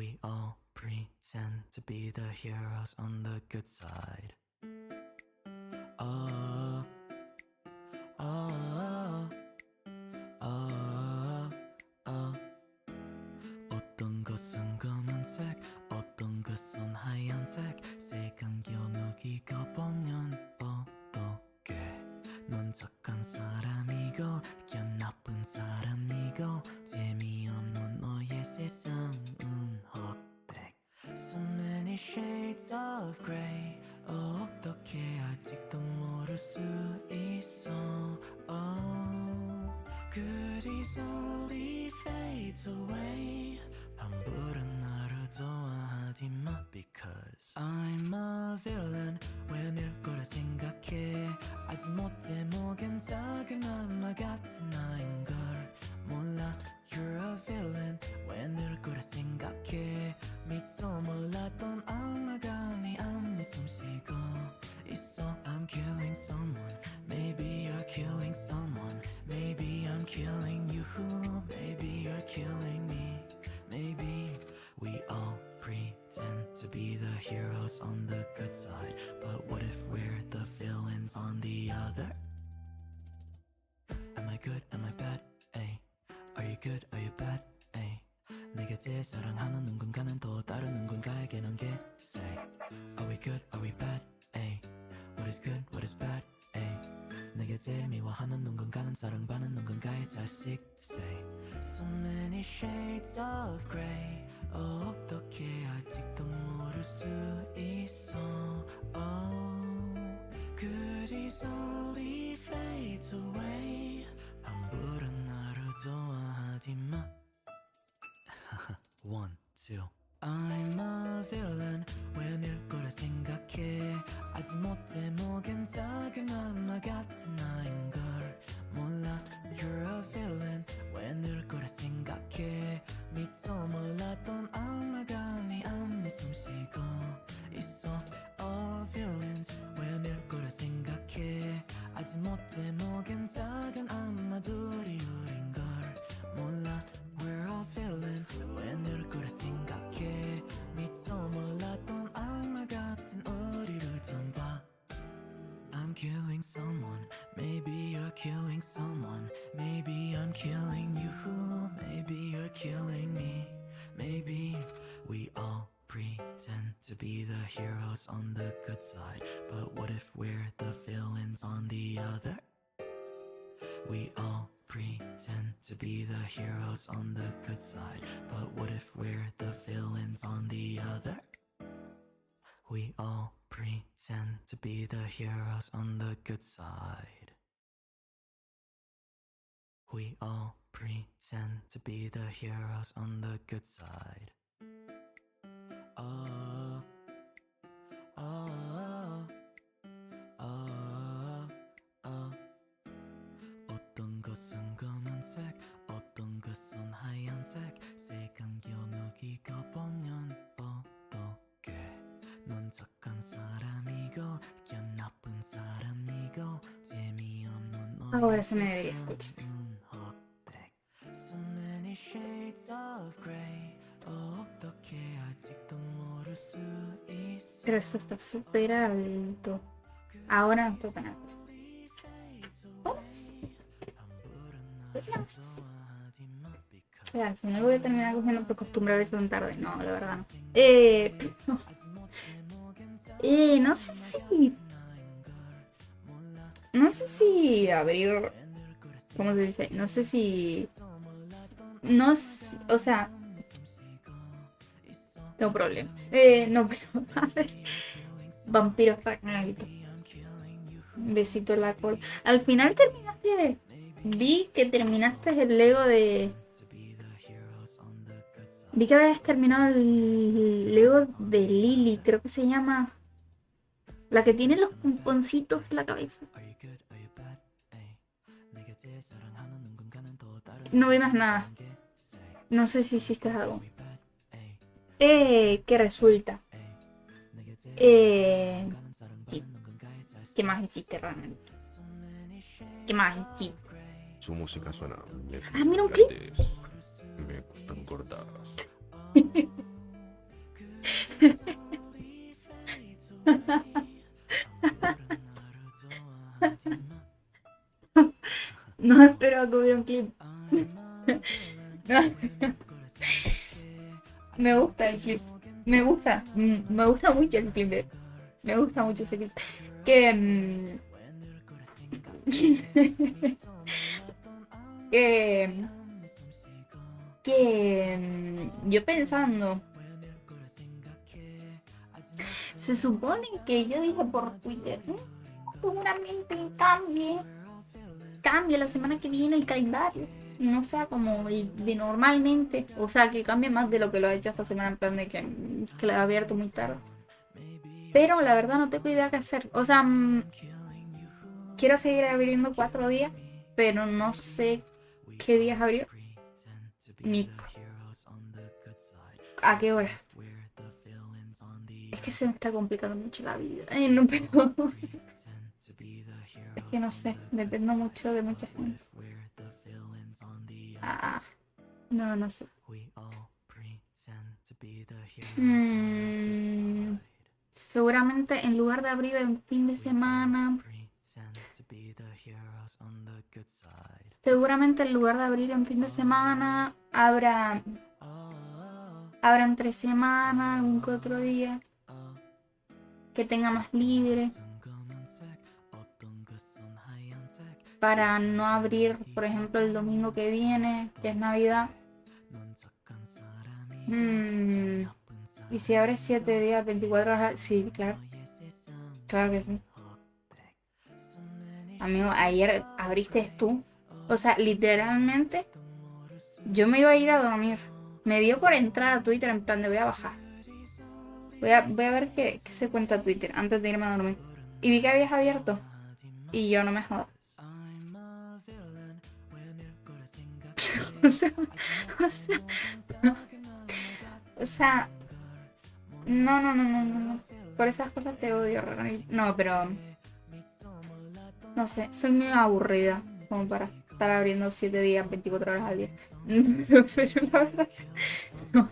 We all pretend to be the heroes on the good side. Oh, oh, oh, oh. 어떤 것은 검은색, 어떤 것은 하얀색. 색감 영역이가 보면 뽀뽀해. 넌 착한 사람이고, 넌 나쁜 사람이고. 재미없는 너의 세상은 헛백. So many shades of grey. 어떻게 아직도 모를 수 있어? Oh, good easily fades away. 함부로 나를 좋아하지 마. Because I'm a villain. 왜일 거라 생각해. 아직 못해 목엔 작은 악마 같은 나인 걸 몰라. You're a villain. 왜일 거라 생각해. 미처 몰랐던 악마가 네 앞니 숨쉬고 있어. I'm killing someone. Maybe you're killing someone. Maybe I'm killing you. Maybe you're killing me. Maybe we all pretend to be the heroes on the good side. But what if we're the villains on the other? Am I good? Am I bad? Ay. Are you good? Are you bad? Ay. 내가 제일 사랑하는 누군가는 또 다른 누군가에게 넘게 Say. Are we good? Are we bad? Ay. What is good? What is bad? Ay. 내가 제일 미워하는 누군가는 사랑받는 누군가의 자식 Say. So many shades of grey. 어떻게 아직도 모를 수 있어? Oh, good easily fades away. 함부로 나를 좋아하지 마. One, two. I'm a villain. 왜일 거라 생각해. 아직 못해 목엔 작은 악마 같은 나인 걸 몰라. You're a villain. 왜일 거라 생각해. 미처 몰랐던 악마가 네 앞니 숨쉬고 있어. All villains. 왜일 거라 생각해. 아직 못해 목엔 작은 악마 둘이 우린 걸 몰라. We're all villains. 왜일 거라 생각해. 미처 몰랐던 악마 같은 우리를 좀 봐. I'm killing someone. Maybe you're killing someone. Maybe I'm killing you. Maybe you're killing me. Maybe we all pretend to be the heroes on the good side. But what if we're the villains on the other? We all pretend to be the heroes on the good side. But what if we're the villains on the other? We all pretend to be the heroes on the good side. We all pretend to be the heroes on the good side. Oh, oh, oh, oh. 어떤 것은 검은색, 어떤 것은 하얀색. 색감 영역이가 보면 뽀뽀해. 넌 착한 사람이고, 넌 나쁜 사람이고. 재미없는 Ahora se me debería escuchar. So many shades of grey. 어떻게 아직도 모를 수 있어? Pero esto está súper alto. Ahora no toca nada. Ups. O sea, al final voy a terminar cogiendo por costumbre a ver tan tarde. No, la verdad no. No sé si... No sé si abrir... ¿Cómo se dice? No sé si... No, o sea... Tengo problemas. No, pero... A ver. Vampiro fagnalito. Un besito en la cola. Al final terminaste... Vi que terminaste el Lego de... Vi que habías terminado el Lego de Lily, creo que se llama. La que tiene los pomponcitos en la cabeza. No vi más nada. No sé si hiciste algo. ¿Qué resulta? Sí. ¿Qué más hiciste realmente? ¿Qué más hiciste? Su música suena. Ah, mira un clip. Me gustan cortadas. No espero a que hubiera un clip. Me gusta el clip. Me gusta mucho el clip. Me gusta mucho ese clip. Que... que... yo pensando, se supone que yo dije por Twitter, seguramente cambie la semana que viene el calendario, y no sea como de normalmente, o sea, que cambie más de lo que lo ha hecho esta semana, en plan de que lo he abierto muy tarde. Pero la verdad no tengo idea qué hacer, o sea, quiero seguir abriendo 4 días, pero no sé qué días abrir ni a qué hora. Es que se me está complicando mucho la vida. No, pero... es que no sé, dependo mucho de mucha gente. No sé. Seguramente en lugar de abrir el fin de semana... Seguramente en lugar de abrir en fin de semana, abra entre semana, algún que otro día que tenga más libre, para no abrir, por ejemplo, el domingo que viene, que es Navidad. Y si abres 7 días, 24 horas, sí, claro. Claro que sí. Amigo, ayer abriste tú. O sea, literalmente, yo me iba a ir a dormir. Me dio por entrar a Twitter en plan de voy a bajar. Voy a ver qué se cuenta Twitter antes de irme a dormir. Y vi que habías abierto. Y yo no me jodas. O sea, no. Por esas cosas te odio, Rani. No, pero... no sé, soy muy aburrida como para estar abriendo 7 días, 24 horas al día. Pero la verdad, no.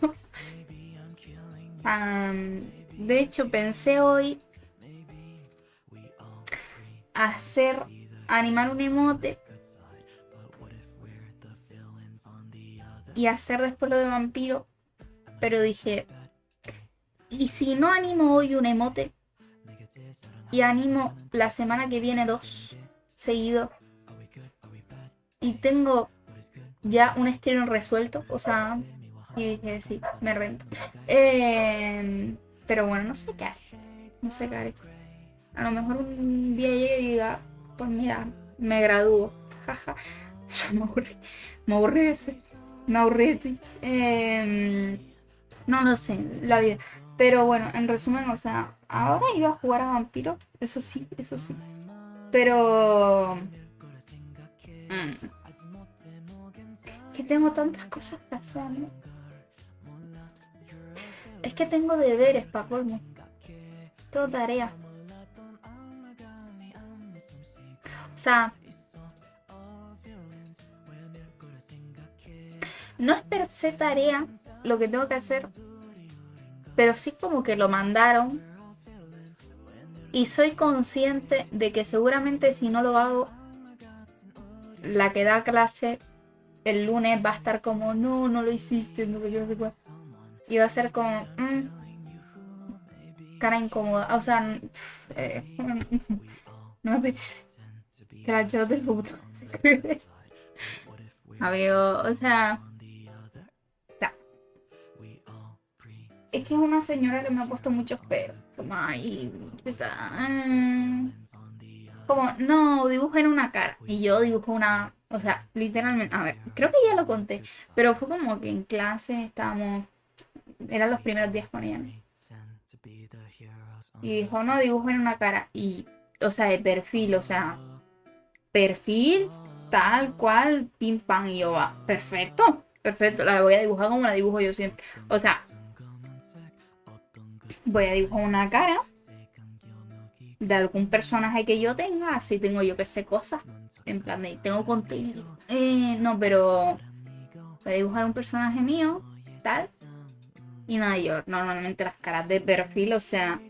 De hecho, pensé hoy animar un emote y hacer después lo de vampiro, pero dije, ¿y si no animo hoy un emote y animo la semana que viene 2 seguidos y tengo ya un estreno resuelto? O sea, y dije, sí, me rento. Pero bueno, no sé qué haré. No sé qué haré. A lo mejor un día llegue y diga, pues mira, me gradúo. Jaja. Me aburrí de ese. Me aburrí de Twitch. No lo sé, la vida. Pero bueno, en resumen, o sea, ahora iba a jugar a vampiro. Eso sí. Pero... que tengo tantas cosas que hacer, ¿no? Es que tengo deberes para colmo. Tengo tareas. O sea, no es per se tarea lo que tengo que hacer, pero sí como que lo mandaron. Y soy consciente de que seguramente si no lo hago, la que da clase el lunes va a estar como, no lo hiciste, no sé qué. Y va a ser como, cara incómoda. O sea, no me apetece. Que la chat del futuro se escribe. Amigo, o sea, es que es una señora que me ha puesto muchos peros. Como, ay, como, no, dibujen una cara. Y yo dibujo una, o sea, literalmente, a ver, creo que ya lo conté, pero fue como que en clase estábamos, eran los primeros días con ella, ¿no? Y dijo, no, dibujen una cara. Y, o sea, de perfil, o sea, perfil, tal cual, pim pam. Y yo, va, perfecto, la voy a dibujar como la dibujo yo siempre. O sea, voy a dibujar una cara de algún personaje que yo tenga, así tengo yo que sé cosas, en plan de, tengo contenido. No, pero voy a dibujar un personaje mío, tal, Y nada, yo normalmente las caras de perfil, o sea,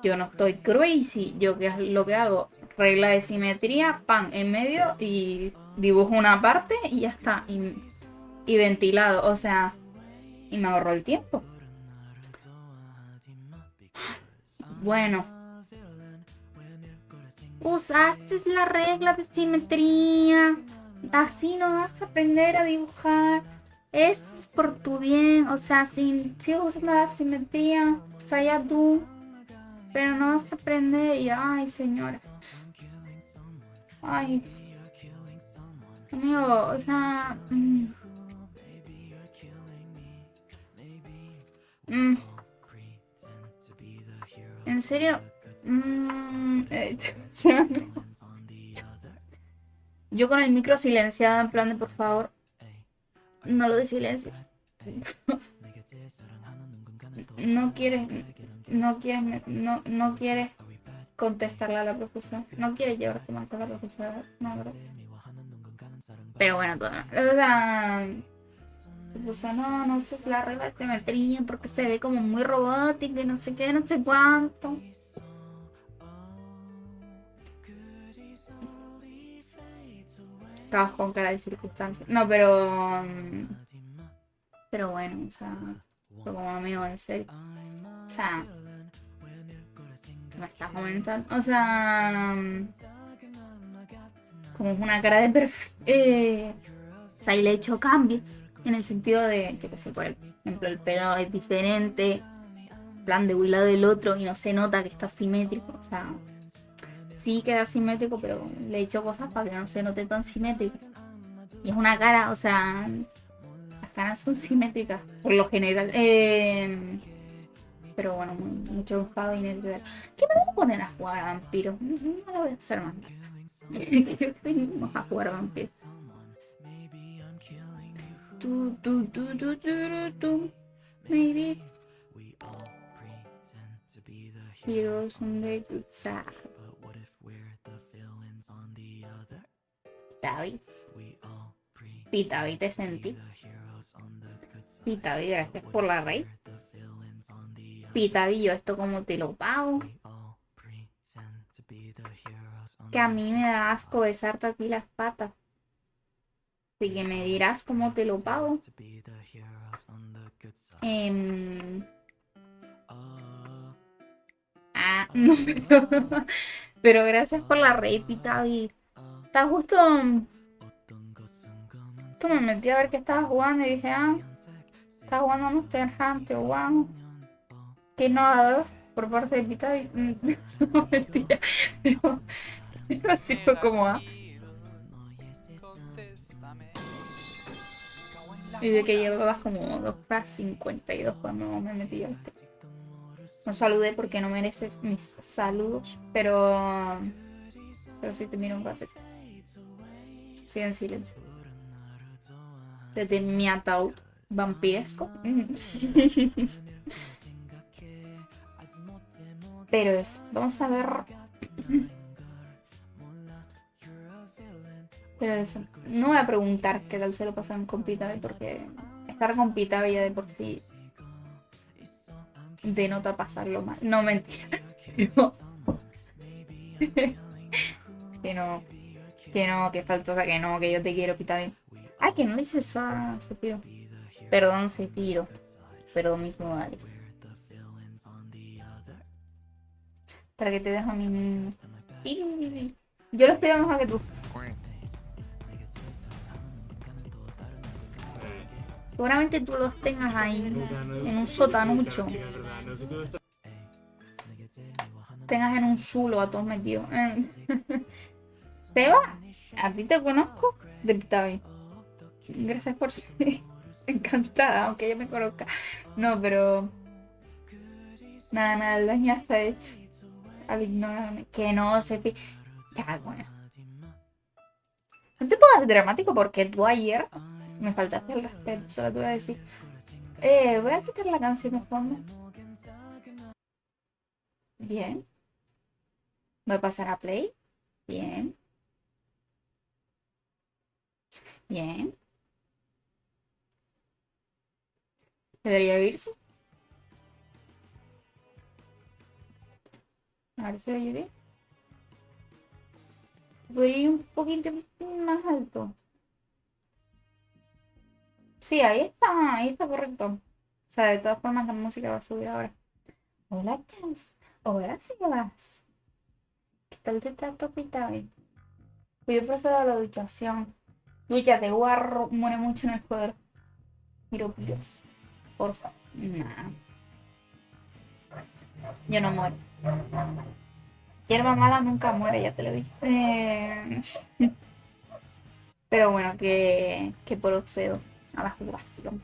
yo no estoy crazy. Yo lo que hago, regla de simetría, pan en medio y dibujo una parte y ya está. Y ventilado, o sea, y me ahorro el tiempo. Bueno, usaste la regla de simetría. Así no vas a aprender a dibujar. Esto es por tu bien. O sea, si sigues usando la simetría, pues allá tú. Pero no vas a aprender. Y ay, señora. Ay, amigo, o sea. En serio. O sea, yo con el micro silenciado, en plan de por favor, no lo silencies. No quieres, no quieres contestarle a la profesora. No quieres llevarte más con la profesora. No, bro. Pero bueno, todo. O sea, no uses la regla de simetría porque se ve como muy robótica y no sé qué, no sé cuánto. Estabas con cara de circunstancia. No, pero. Pero bueno, o sea, fue como amigo, en serio. O sea, me estás comentando. O sea, como es una cara de perfil. O sea, y le he hecho cambios. En el sentido de, yo qué sé, por ejemplo, el pelo es diferente. Plan de un lado del otro y no se nota que está simétrico. O sea, sí queda simétrico, pero le he hecho cosas para que no se note tan simétrico. Y es una cara, o sea, las caras son simétricas por lo general. Pero bueno, mucho enfado innecesario. ¿Qué me voy a poner a jugar a vampiros? No lo voy a hacer más. Venimos a jugar a vampiros. Maybe heroes on the good side. David. David, te sentí. David, gracias por la raíz. David, yo esto como te lo pago. Que a mí me da asco besarte a ti las patas. Así que me dirás cómo te lo pago. No, pero gracias por la raíz, David. Está justo. Tú me metí a ver que estabas jugando y dije, estás jugando a Monster Hunter, wow. Qué innovador por parte de Pitavi. No, mentira. Pero así fue como Y de que llevabas como 2 horas 52 cuando me metí a este. No saludé porque no mereces mis saludos, pero sí te miro un rato. Sí, en silencio. Desde mi ataúd vampiresco. Pero eso, vamos a ver. Pero eso, no voy a preguntar qué tal se lo pasan con Pitavi porque estar con Pitavi ya de por sí denota pasarlo mal. No, mentira. Que faltosa, que yo te quiero, Pitavi. Ay, que no le hice eso a Cepiro. Perdón, Cepiro. Perdón, mis modales. Para que te dejo a mi... Yo los pido mejor que tú. Seguramente tú los tengas ahí en un sotanucho. Tengas en un zulo a todos metidos. Seba, a ti te conozco de Pitavi. Gracias por ser encantada, aunque yo me conozca. No, pero nada, el daño ya está hecho. Al ignorarme. Que no se ya, bueno. No te pongas dramático porque tú ayer me faltaste el respeto. Solo te voy a decir. Voy a quitar la canción de fondo. Bien. Voy a pasar a play. Bien. Bien. Debería irse. A ver si oye bien. Podría ir un poquito más alto. Sí, ahí está correcto. O sea, de todas formas la música va a subir ahora. Hola, James. Hola, Sebas. ¿Qué tal te está tu hoy? Cuyo procedo a la duchación. Dúchate, guarro. Muere mucho en el juego. Piros. Porfa. Nah. Yo no muero. Hierba mala nunca muere, ya te lo dije. Pero bueno, que procedo a la jugación.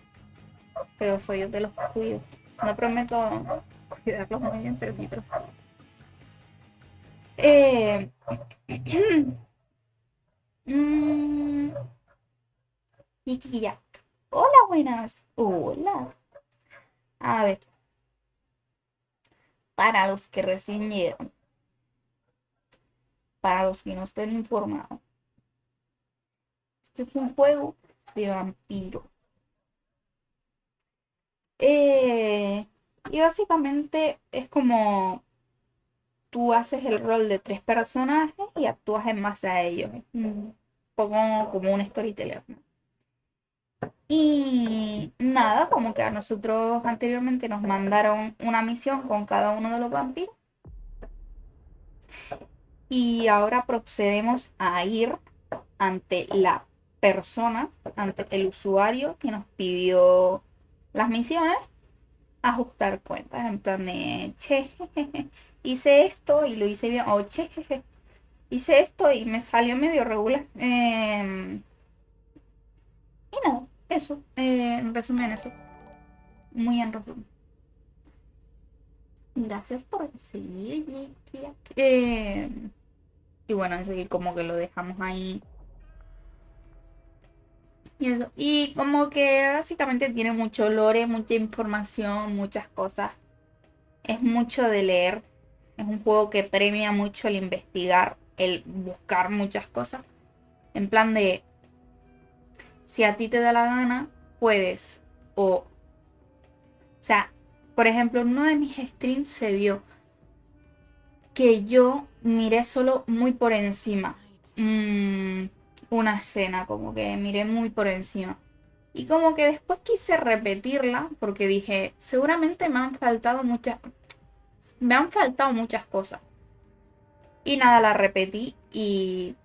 Pero soy yo de los cuido. No prometo cuidarlos muy bien, pero sí te los cuido. Chiquilla. Hola, buenas. Hola. A ver, para los que recién llegan, para los que no estén informados, este es un juego de vampiros. Y básicamente es como tú haces el rol de 3 personajes y actúas en base a ellos. Es un poco como un storyteller, ¿no? Y nada, como que a nosotros anteriormente nos mandaron una misión con cada uno de los vampiros. Y ahora procedemos a ir ante la persona, ante el usuario que nos pidió las misiones, ajustar cuentas, en plan de, che, jejeje, hice esto y lo hice bien, o che, jeje, hice esto y me salió medio regular. Y nada, eso, en resumen eso, muy en resumen. Gracias por seguir, y bueno, eso y como que lo dejamos ahí. Y eso. Y como que básicamente tiene mucho lore, mucha información, muchas cosas. Es mucho de leer. Es un juego que premia mucho el investigar, el buscar muchas cosas. En plan de, si a ti te da la gana, puedes. O sea, por ejemplo, en uno de mis streams se vio que yo miré solo muy por encima. Una escena, como que miré muy por encima. Y como que después quise repetirla porque dije, seguramente me han faltado muchas cosas. Y nada, la repetí y,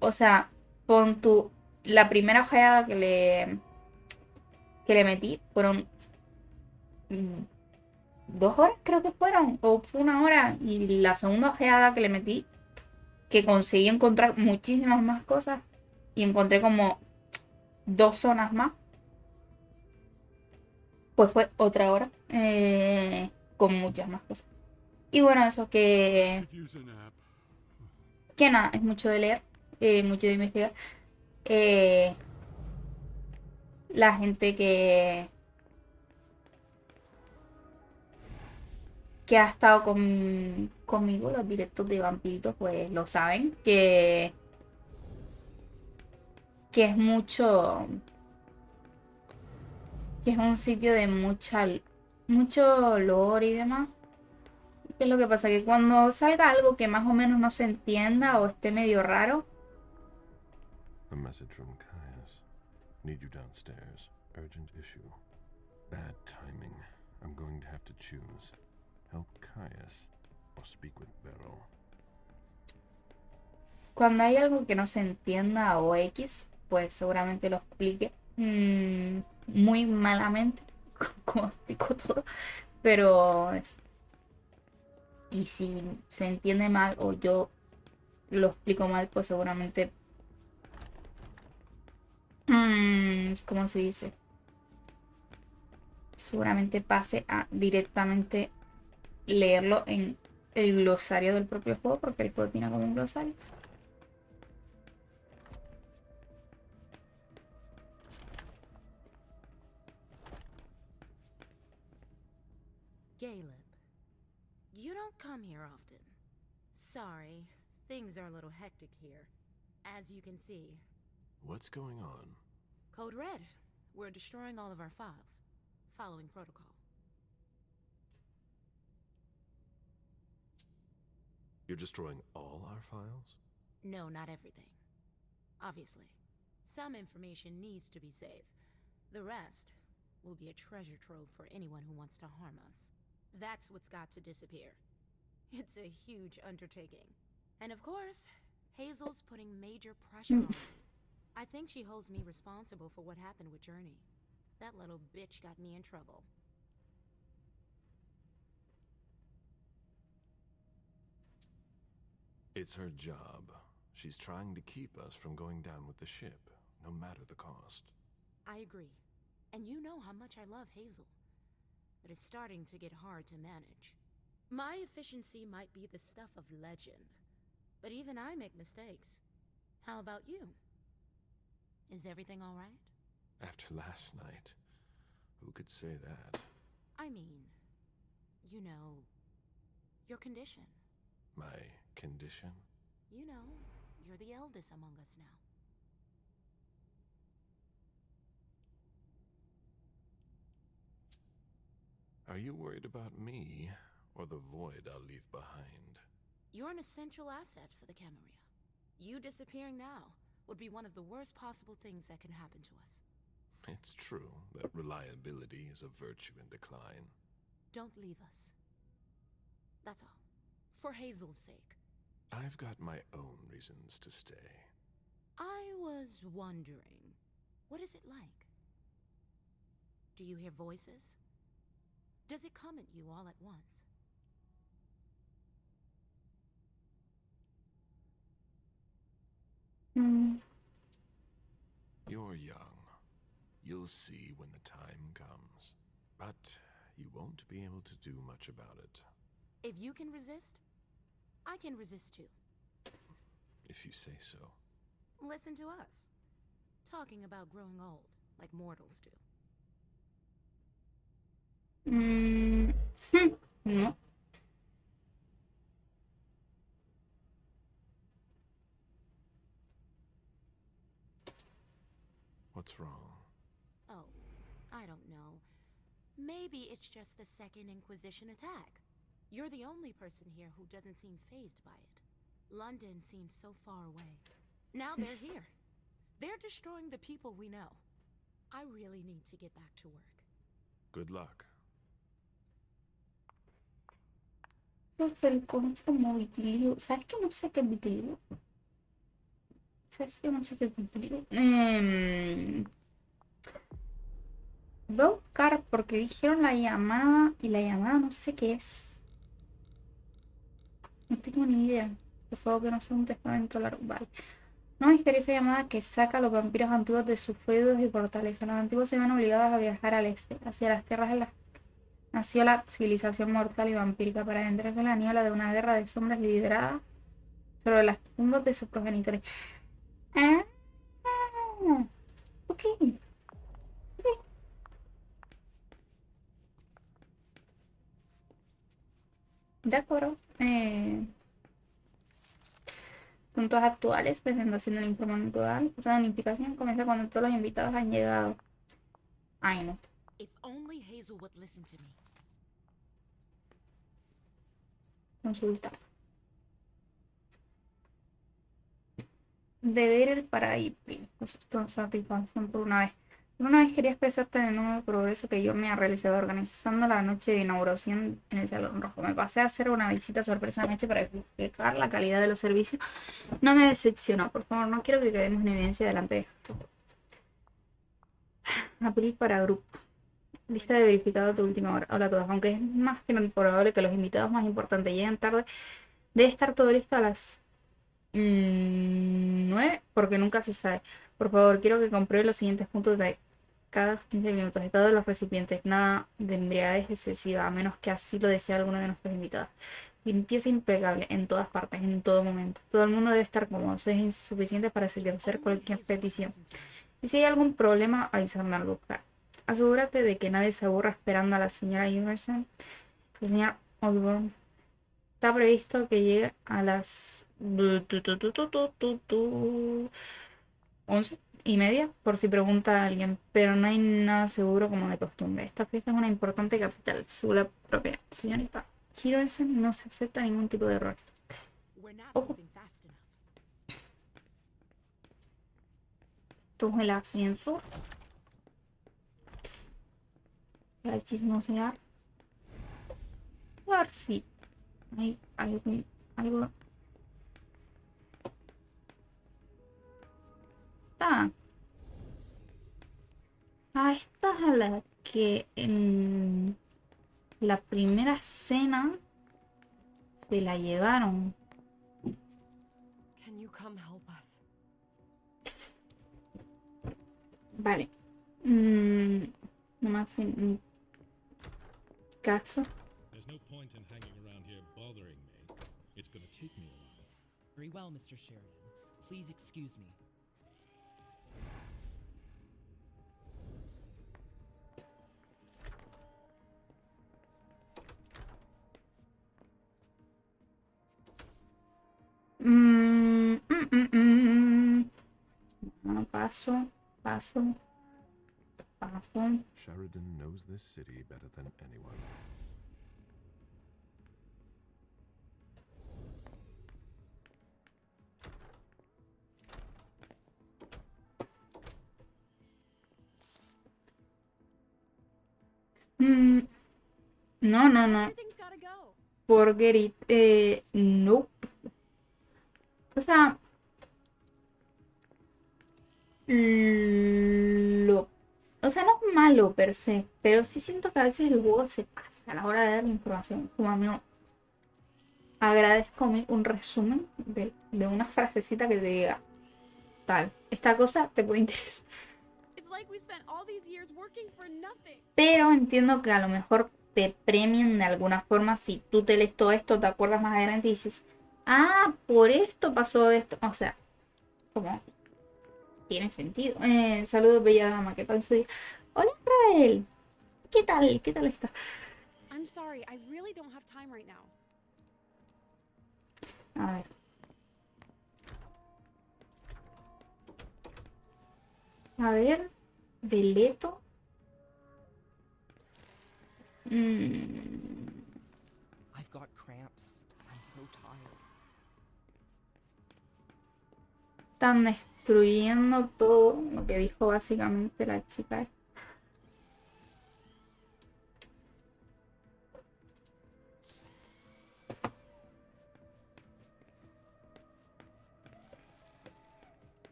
o sea, pon tu, la primera ojeada que le metí fueron 2 horas, creo que fueron, o fue 1 hora. Y la segunda ojeada que le metí, que conseguí encontrar muchísimas más cosas y encontré como 2 zonas más, pues fue otra hora con muchas más cosas. Y bueno, eso que nada, es mucho de leer, mucho de investigar. Eh, la gente que ha estado conmigo, los directos de vampiritos, pues lo saben, que es mucho, que es un sitio de mucho lore y demás. ¿Qué es lo que pasa? Que cuando salga algo que más o menos no se entienda o esté medio raro, A message from Caius. Need you downstairs. Urgent issue. Bad timing. I'm going to have to choose. Help Caius or speak with Beryl. cuando hay algo que no se entienda o X, pues seguramente lo explique muy malamente, como explico todo, pero y si se entiende mal o yo lo explico mal, pues seguramente, ¿cómo se dice? Seguramente pase a directamente leerlo en el glosario del propio juego, porque el juego tiene como un glosario. Caleb, you don't come here often. Sorry, things are a little hectic here, as you can see. What's going on? Code Red. We're destroying all of our files, following protocol. You're destroying all our files? No, not everything. Obviously. Some information needs to be saved. The rest will be a treasure trove for anyone who wants to harm us. That's what's got to disappear. It's a huge undertaking. And of course, Hazel's putting major pressure on me. I think she holds me responsible for what happened with Journey. That little bitch got me in trouble. It's her job. She's trying to keep us from going down with the ship, no matter the cost. I agree. And you know how much I love Hazel. But it's starting to get hard to manage. My efficiency might be the stuff of legend, but even I make mistakes. How about you? Is everything all right? After last night, who could say that? I mean, you know, your condition. My condition? You know, you're the eldest among us now. Are you worried about me, or the void I'll leave behind? You're an essential asset for the Camarilla. You disappearing now would be one of the worst possible things that can happen to us. It's true that reliability is a virtue in decline. Don't leave us. That's all. For Hazel's sake. I've got my own reasons to stay. I was wondering, what is it like? Do you hear voices? Does it come at you all at once? You're young. You'll see when the time comes. But you won't be able to do much about it. If you can resist, I can resist too. If you say so. Listen to us. Talking about growing old, like mortals do. No. What's wrong? Oh, I don't know. Maybe it's just the Second Inquisition attack. You're the only person here who doesn't seem fazed by it. London seems so far away. Now they're here. They're destroying the people we know. I really need to get back to work. Good luck. Eso se le conoce como vitiligo. ¿Sabes que no sé qué es vitiligo? ¿Sabes que no sé qué es vitiligo? Voy a buscar porque dijeron la llamada y la llamada no sé qué es. No tengo ni idea. Por favor, que no sea un testamento largo. Vale. Una misteriosa llamada que saca a los vampiros antiguos de sus feudos y fortalezas. Los antiguos se ven obligados a viajar al este, hacia las tierras en las que nació la civilización mortal y vampírica, para adentrarse en la niebla de una guerra de sombras liderada sobre las tumbas de sus progenitores. Ah, ok. De acuerdo. Puntos actuales, presentación del informe actual. La unificación comienza cuando todos los invitados han llegado. Ay, no. If only Hazel would listen to me. Consulta. Deber el para ir. Satisfacción por una vez. Por una vez quería expresarte el enorme progreso que yo me he realizado organizando la noche de inauguración en el Salón Rojo. Me pasé a hacer una visita sorpresa anoche para verificar la calidad de los servicios. No me decepcionó. Por favor, no quiero que quedemos en evidencia delante de esto. Abrir para grupo. Lista de verificados de última hora. Hola a todos. Aunque es más que probable que los invitados más importantes lleguen tarde, debe estar todo listo a las 9, porque nunca se sabe. Por favor, quiero que compruebe los siguientes puntos de cada 15 minutos. Estado de los recipientes. Nada de embriaguez excesiva, a menos que así lo desee alguno de nuestros invitados. Limpieza impecable en todas partes, en todo momento. Todo el mundo debe estar cómodo. Eso es insuficiente para satisfacer cualquier petición. Y si hay algún problema, avísame al buscar. Asegúrate de que nadie se aburra esperando a la señora Emerson. El señor Osborne. Está previsto que llegue a las 11:30, por si pregunta a alguien, pero no hay nada seguro como de costumbre. Esta fiesta es una importante capital, según la propia señorita Emerson. No se acepta ningún tipo de error. We're not Poco. moving fast enough. Esto es el ascenso. Para chismosear. A ver si hay algo. Ah. Ah, esta es a la que en la primera cena se la llevaron. Can you come help us? Vale. No me hacen caso. There's no point in hanging around here bothering me. It's gonna take me a while. Very well, Mr. Sheridan. Please excuse me. No, paso. Sheridan knows this city better than anyone. No. Everything's gotta go. Forget it. No. O sea, o sea, no es malo per se, pero sí siento que a veces el juego se pasa a la hora de dar información. Como amigo, agradezco un resumen de una frasecita que te diga tal. Esta cosa te puede interesar. It's like we spent all these years working for nothing. Pero entiendo que a lo mejor te premien de alguna forma si tú te lees todo esto, te acuerdas más adelante y dices, ah, por esto pasó esto. O sea, como tiene sentido. Saludos, bella dama, ¿qué tal su día? Hola, Rael. ¿Qué tal? ¿Qué tal está? I'm sorry, I really don't have time right now. A ver. A ver, deleto. I've got cramps. I'm so tired. Están destruyendo todo lo que dijo básicamente la chica.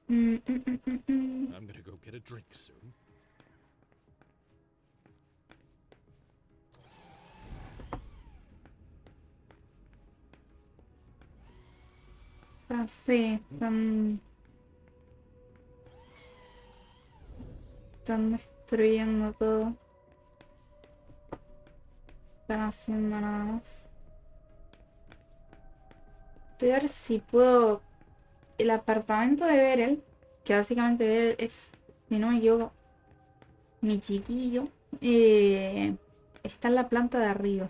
I'm gonna go get a drink soon. Sí, están destruyendo todo. Están haciendo nada más. Voy a ver si puedo. El apartamento de Berel, que básicamente Berel es, si no me equivoco, mi chiquillo, está en la planta de arriba.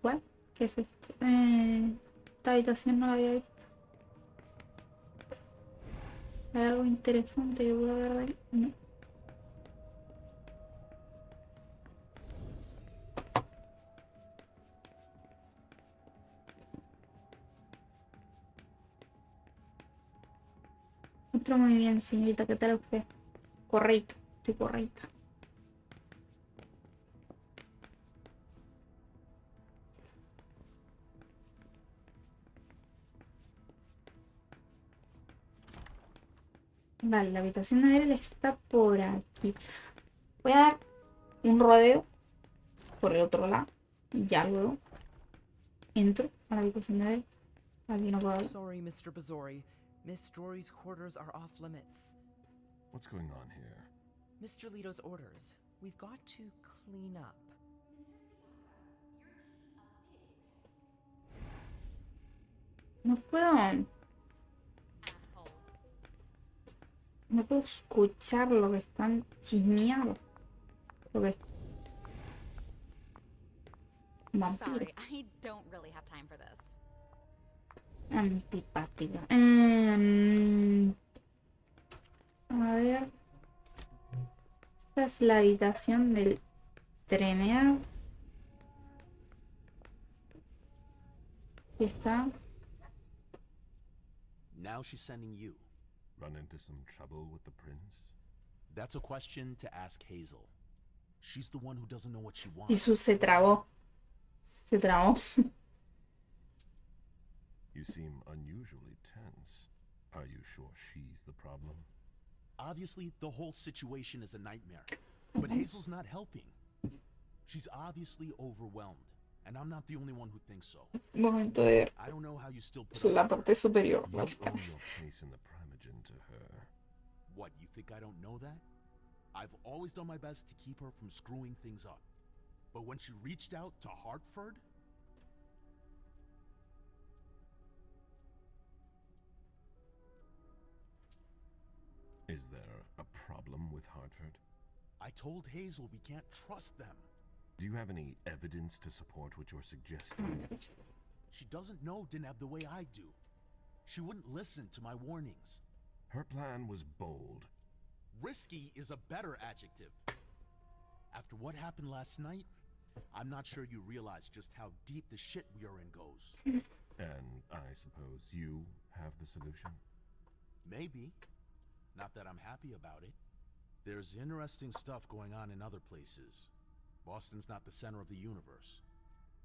¿Cuál? ¿Qué es esto? Esta habitación no la había visto. ¿Hay algo interesante que puedo ver de ahí? No. Otro muy bien, señorita, ¿qué tal usted? Correcto, estoy correcta. Vale, la habitación de él está por aquí. Voy a dar un rodeo por el otro lado. Y ya luego entro a la habitación de él. Aquí no puedo hablar. Sorry, Mr. Bazori. Miss Jory's quarters are off limits. What's going on here? Mr. Lito's orders. We've got to clean up. No puedo. No puedo escuchar lo que están chismeando. Lo que. Vampiro. Sorry, I don't really have time for this. Antipática. A ver. Esta es la habitación del tremer. Y está. Now she's sending you. Run into some trouble with the prince? That's a question to ask Hazel. She's the one who doesn't know what she Y wants. se trabó. Se trabó. You seem unusually tense. Are you sure she's the problem? Obviously, the whole situation is a nightmare. But Hazel's not helping. She's obviously overwhelmed. And I'm not the only one who thinks so. Momento de ver I don't know how you still put la up. parte superior. You Ahí owe está. your place in the primogen to her. What, you think I don't know that? I've always done my best to keep her from screwing things up. But when she reached out to Hartford, Is there a problem with Hartford? I told Hazel we can't trust them. Do you have any evidence to support what you're suggesting? She doesn't know Deneb the way I do. She wouldn't listen to my warnings. Her plan was bold. Risky is a better adjective. After what happened last night, I'm not sure you realize just how deep the shit we are in goes. And I suppose you have the solution? Maybe. Not that I'm happy about it. There's interesting stuff going on in other places. Boston's not the center of the universe.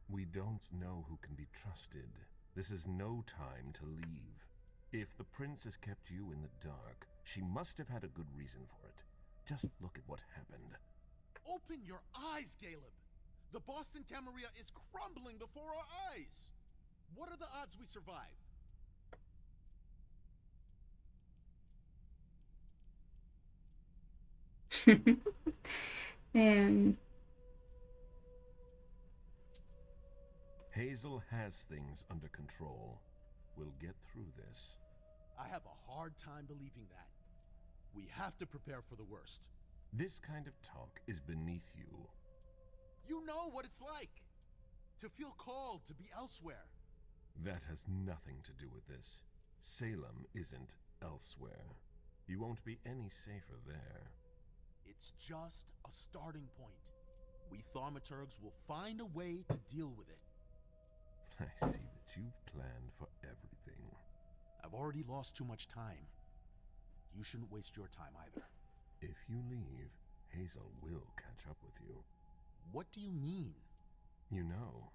We don't know who can be trusted. This is no time to leave. If the prince has kept you in the dark, she must have had a good reason for it. Just look at what happened. Open your eyes, Caleb! The Boston Camarilla is crumbling before our eyes! What are the odds we survive? Hazel has things under control. We'll get through this. I have a hard time believing that. We have to prepare for the worst. This kind of talk is beneath you. You know what it's like to feel called to be elsewhere. That has nothing to do with this. Salem isn't elsewhere. You won't be any safer there. It's just a starting point. We thaumaturgs will find a way to deal with it. I see that you've planned for everything. I've already lost too much time. You shouldn't waste your time either. If you leave, Hazel will catch up with you. What do you mean? You know,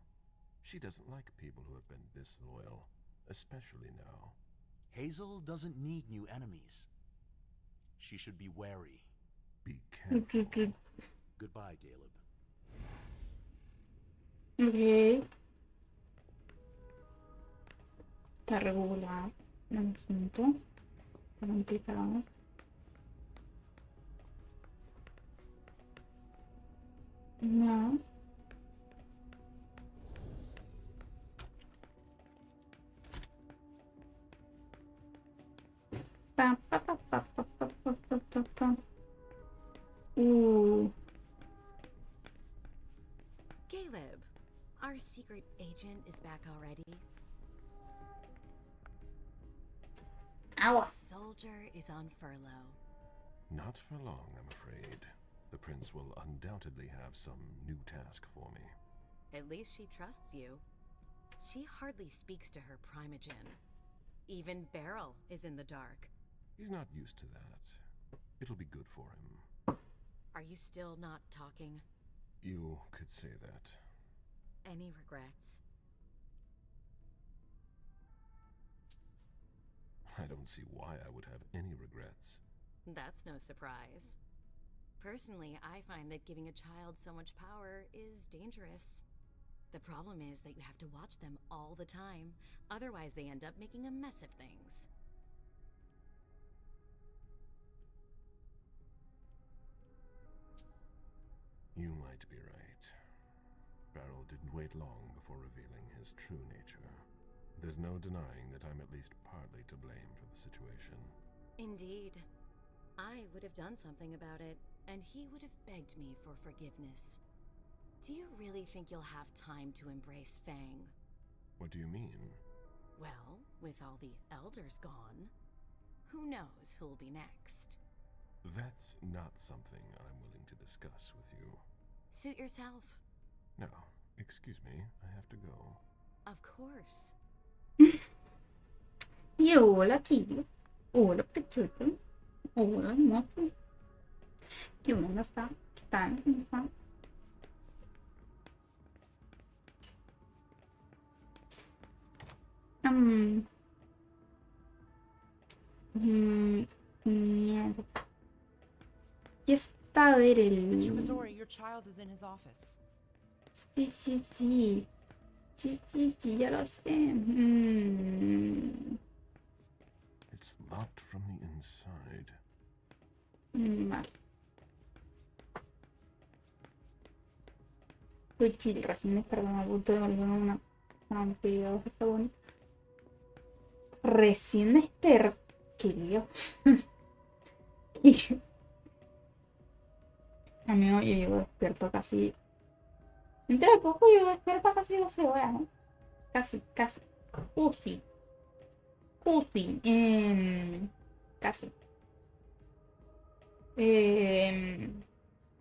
she doesn't like people who have been disloyal, especially now. Hazel doesn't need new enemies. She should be wary. Be careful. Goodbye, Caleb. Ok. Está regular el asunto. Está complicado. No. Pa, pa, pa, pa, pa, pa, pa, pa, pa, pa. Caleb, our secret agent is back already. Agua. The soldier is on furlough. Not for long, I'm afraid. The prince will undoubtedly have some new task for me. At least she trusts you. She hardly speaks to her primogen. Even Beryl is in the dark. He's not used to that. It'll be good for him. Are you still not talking? You could say that. Any regrets? I don't see why I would have any regrets. That's no surprise. Personally, I find that giving a child so much power is dangerous. The problem is that you have to watch them all the time. Otherwise, they end up making a mess of things. You might be right. Beryl didn't wait long before revealing his true nature. There's no denying that I'm at least partly to blame for the situation. Indeed. I would have done something about it, and he would have begged me for forgiveness. Do you really think you'll have time to embrace Fang? What do you mean? Well, with all the elders gone, who knows who'll be next? That's not something I'm willing to discuss with you. Suit yourself. No, excuse me, I have to go. Of course. Y hola, Kirio. Hola, pechucho. Hola, hermoso. ¿Qué onda está? ¿Qué tal? ¿Cómo está? Mm, mierda. Ya está a ver Mr. el... Missouri, your child is in his office. Sí, sí, sí. Sí, sí, sí, ya lo sé. It's locked from the inside. Vale. Fui chill, recién descargado a punto de volver a una ampliado, está bonito. Recién desperté. Qué lío. Amigo, yo llevo despierto casi. Dentro de poco llevo despierta casi 12 horas, ¿no? Casi, casi. Sí. Sí. Casi.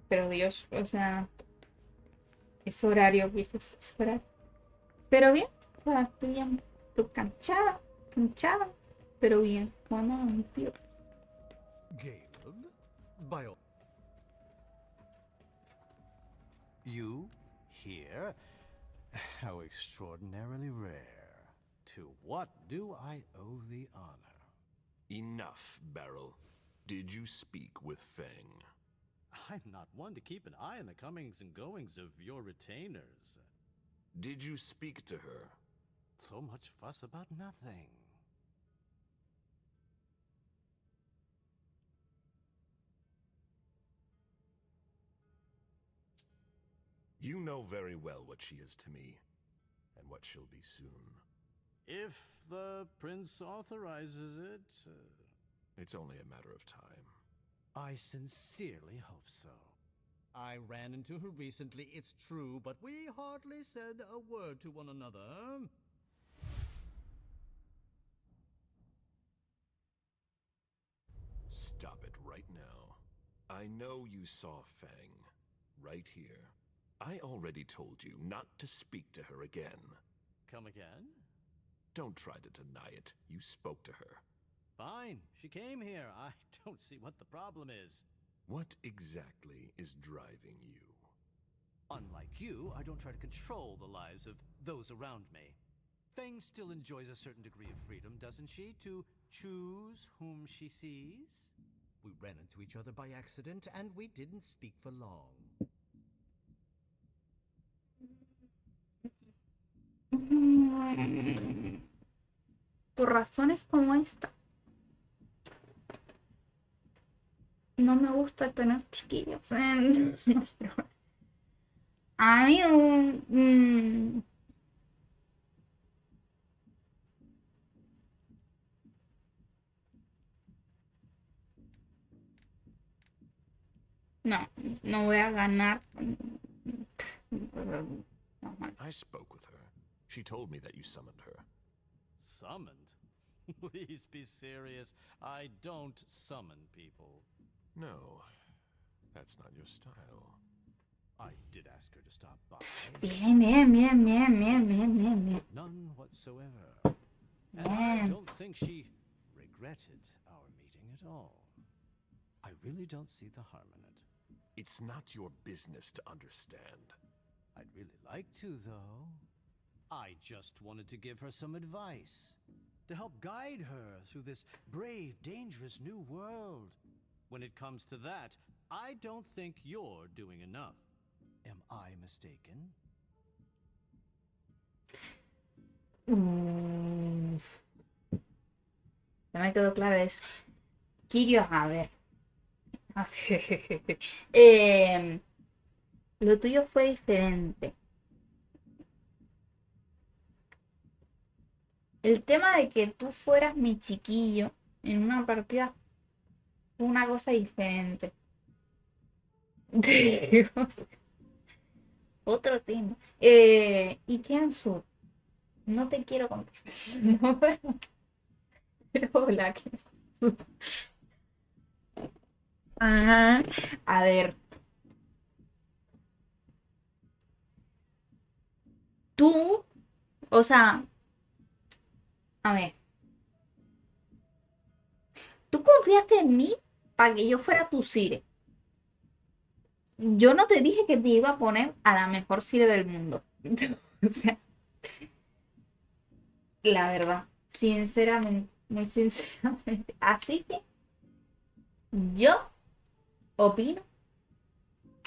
Pero Dios, o sea. Es horario, viejos, es horario. Pero bien, o sea, estoy bien. Estoy cansada, cansada. Pero bien, bueno, tío. Caleb, by all... You here? How extraordinarily rare. To what do I owe the honor? Enough, Beryl. Did you speak with Feng? I'm not one to keep an eye on the comings and goings of your retainers. Did you speak to her? So much fuss about nothing. You know very well what she is to me, and what she'll be soon. If the prince authorizes it... It's only a matter of time. I sincerely hope so. I ran into her recently, it's true, but we hardly said a word to one another. Stop it right now. I know you saw Feng. Right here. I already told you not to speak to her again. Come again? Don't try to deny it. You spoke to her. Fine, she came here. I don't see what the problem is. What exactly is driving you? Unlike you, I don't try to control the lives of those around me. Feng still enjoys a certain degree of freedom, doesn't she, to choose whom she sees? We ran into each other by accident, and we didn't speak for long. Por razones como esta, no me gusta tener chiquillos. No, pero... A mí no voy a ganar. I spoke with her. She told me that you summoned her. Summoned? Please be serious. I don't summon people. No, that's not your style. I did ask her to stop by. Bien. None whatsoever. And I don't think she regretted our meeting at all. I really don't see the harm in it. It's not your business to understand. I'd really like to, though. I just wanted to give her some advice. To help guide her through this brave, dangerous new world. When it comes to that, I don't think you're doing enough. Am I mistaken? Ya me quedó claro eso. Kirio, a ver. Lo tuyo fue diferente. El tema de que tú fueras mi chiquillo en una partida fue una cosa diferente. Dios. Otro tema. Y Kensu, no te quiero contestar. No, pero hola, Kensu. A ver. Tú, o sea, a ver. confiaste en mí para que yo fuera tu Sire. Yo no te dije que te iba a poner a la mejor Sire del mundo. O sea, la verdad, sinceramente, muy sinceramente. Así que yo opino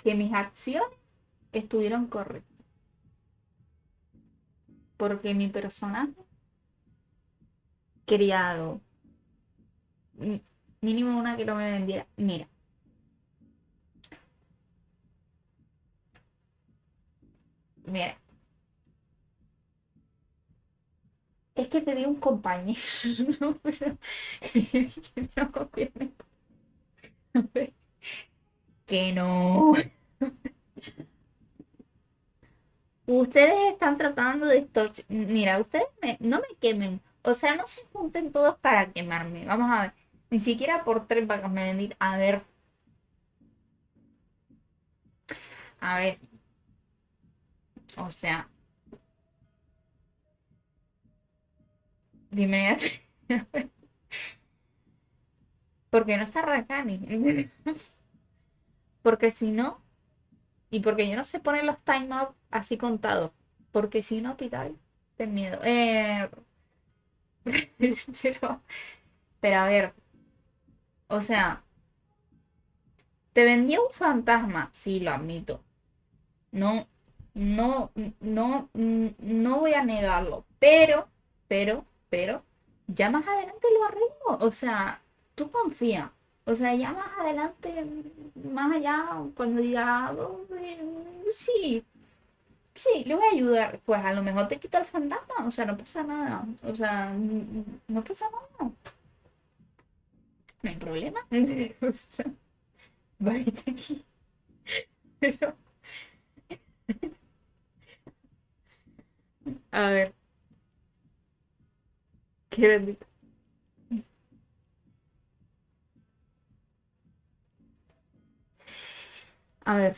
que mis acciones estuvieron correctas. Porque mi personaje quería algo. Mínimo una que no me vendiera. Mira. Mira. Es que te di un compañero. No, pero no confío en él. Que no. Ustedes están tratando de extorsionar. Mira, ustedes no me quemen. O sea, no se junten todos para quemarme. Vamos a ver. Ni siquiera por 3 vacas me vendí. A ver. A ver. O sea. Bienvenida. Porque no está Rakani. Porque si no. Y porque yo no sé poner los timeouts así contados. Porque si no, Pital, ten miedo. Pero, pero a ver. O sea. Te vendía un fantasma. Sí, lo admito. No, no voy a negarlo. Pero, ya más adelante lo arreglo. O sea, tú confía. O sea, ya más adelante, más allá, cuando diga, "Oh, sí, sí, le voy a ayudar". Pues a lo mejor te quita el fantasma. O sea, no pasa nada. O sea, no pasa nada. No hay problema. O sea, vale, aquí. Pero, a ver, qué bendito. A ver.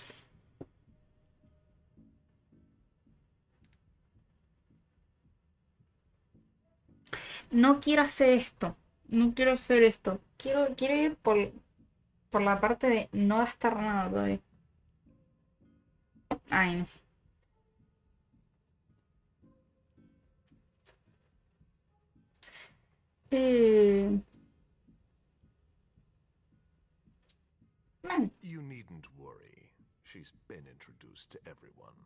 No quiero hacer esto. No quiero hacer esto. Quiero ir por la parte de no gastar nada todavía. Ay, no. Man. You needn't worry. She's been introduced to everyone.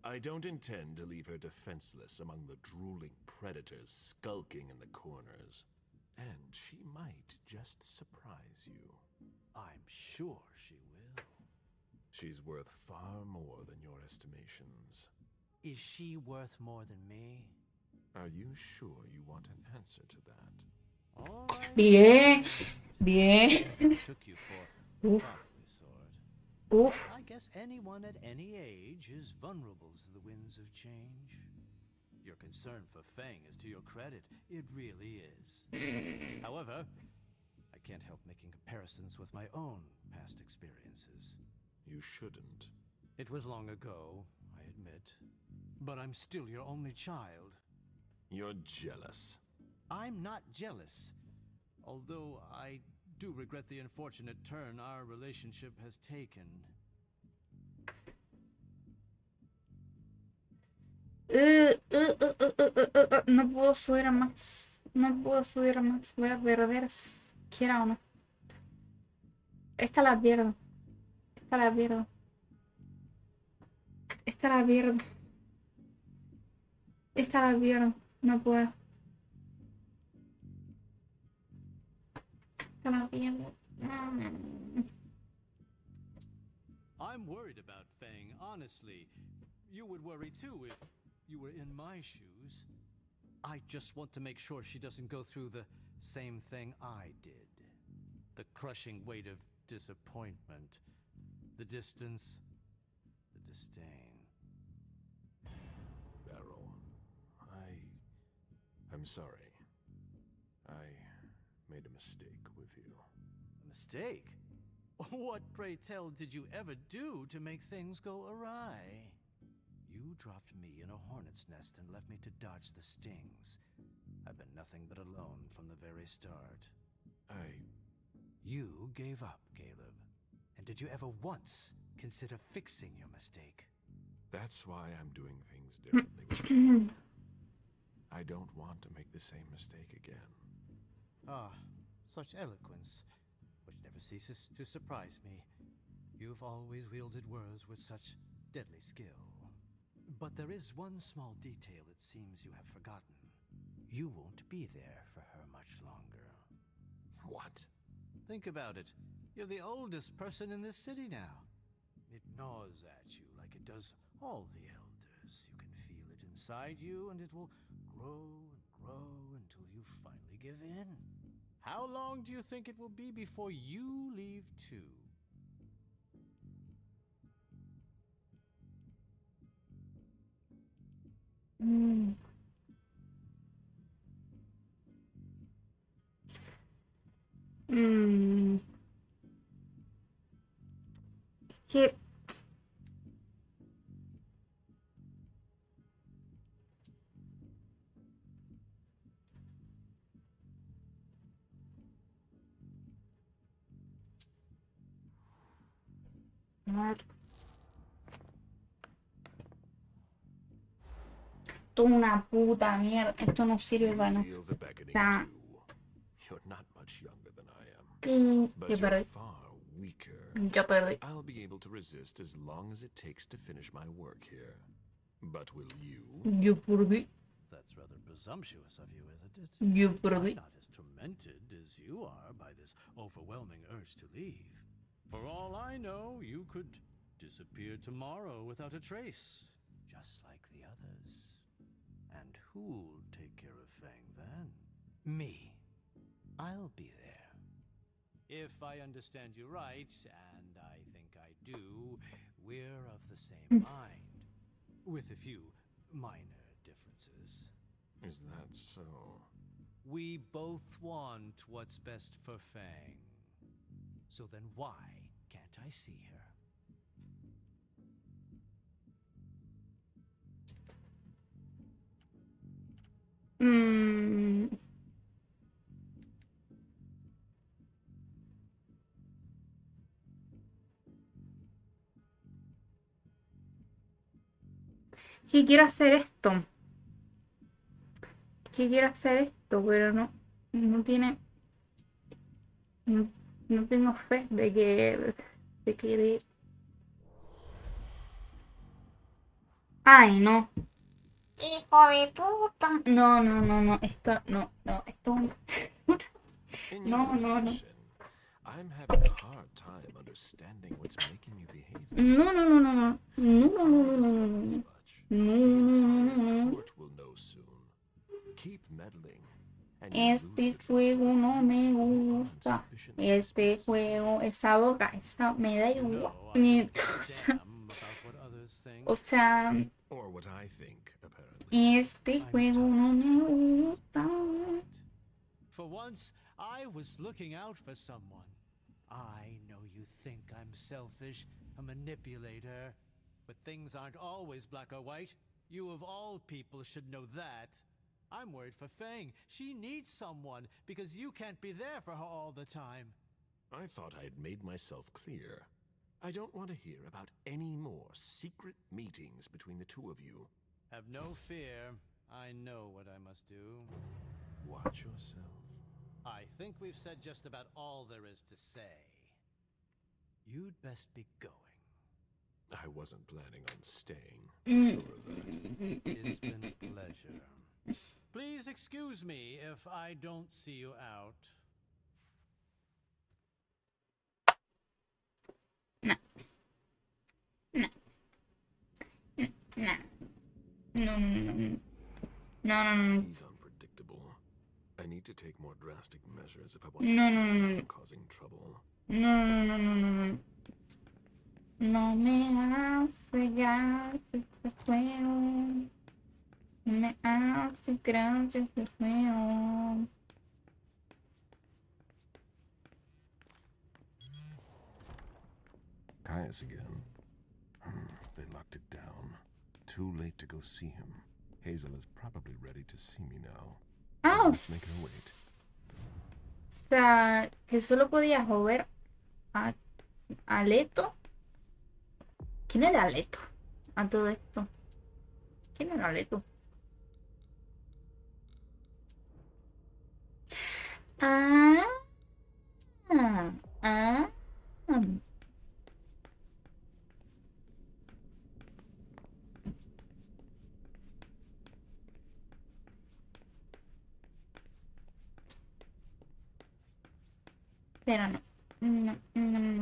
I don't intend to leave her defenseless among the drooling predators skulking in the corners. And she might just surprise you. I'm sure she will. She's worth far more than your estimations. Is she worth more than me? Are you sure you want an answer to that? All right. Bien. Bien. Took you for Oof. probably sort. Uf. I guess anyone at any age is vulnerable to the winds of change. Your concern for Feng is to your credit. It really is. However, I can't help making comparisons with my own past experiences. You shouldn't. It was long ago, I admit. But I'm still your only child. You're jealous. I'm not jealous. Although I do regret the unfortunate turn our relationship has taken. No puedo subir a más. No puedo subir a más. Voy a perder, quiera o no. Esta la pierdo. Esta la pierdo. Esta la pierdo. Esta la pierdo. No puedo. Esta la pierdo. I'm worried about Feng, honestly. You would worry too if you were in my shoes. I just want to make sure she doesn't go through the same thing I did. The crushing weight of disappointment. The distance. The disdain. Beryl, I'm sorry. I made a mistake with you. A mistake? What, pray tell, did you ever do to make things go awry? You dropped me in a hornet's nest and left me to dodge the stings. I've been nothing but alone from the very start. You gave up, Caleb. And did you ever once consider fixing your mistake? That's why I'm doing things differently with you. I don't want to make the same mistake again. Ah, such eloquence, which never ceases to surprise me. You've always wielded words with such deadly skill. But there is one small detail it seems you have forgotten. You won't be there for her much longer. What? Think about it. You're the oldest person in this city now. It gnaws at you like it does all the elders. You can feel it inside you, and it will grow and grow until you finally give in. How long do you think it will be before you leave too? Que esto es una puta mierda. Esto no sirve para nada. Feel the beckoning Nah. too. You're not much younger than I am, but Yo you're perdí. far weaker. Yo perdí. I'll be able to resist as long as it takes to finish my work here. But will you? Yo perdí. That's rather presumptuous of you, isn't it? Yo I'm perdí. not as tormented as you are by this overwhelming urge to leave. For all I know, you could disappear tomorrow without a trace, just like the others. And who'll take care of Fang then? Me. I'll be there. If I understand you right, and I think I do, we're of the same mind, with a few minor differences. Is that so? We both want what's best for Fang. So then why can't I see her? Que quiero hacer esto. Que quiero hacer esto, pero no tiene. No tengo fe de que. Ay, no. Hijo de puta. No. Esto, no. Esto. In No, your no. position, I'm having a hard time understanding what's making you behave this No. entire court will know soon. Keep meddling, and you'll lose Este the trust of juego the no me people gusta. insufficiently Este suspicious. juego, esa boca, esa me da igual. No, I don't give a O sea, damn about what others think. o sea, Or what I think, apparently. este juego no me gusta. For once, I was looking out for someone. I know you think I'm selfish, a manipulator, but things aren't always black or white. You of all people should know that. I'm worried for Fang. She needs someone because you can't be there for her all the time. I thought I had made myself clear. I don't want to hear about any more secret meetings between the two of you. Have no fear. I know what I must do. Watch yourself. I think we've said just about all there is to say. You'd best be going. I wasn't planning on staying. Mm. Sure of that. It's been a pleasure. Please excuse me if I don't see you out. No. He's unpredictable. I need to take more drastic measures if I want to stop him from causing trouble. No. No me hace gracia este juego. No me hace gracia este juego. Caius again. They locked it down. Too late to go see him. Hazel is probably ready to see me now. Oh, Let's make her wait. sea, que solo podías o ver a Leto. ¿Quién era Leto? A todo esto. ¿Quién era Leto? Ah, ah. Pero no. No, no, no, no,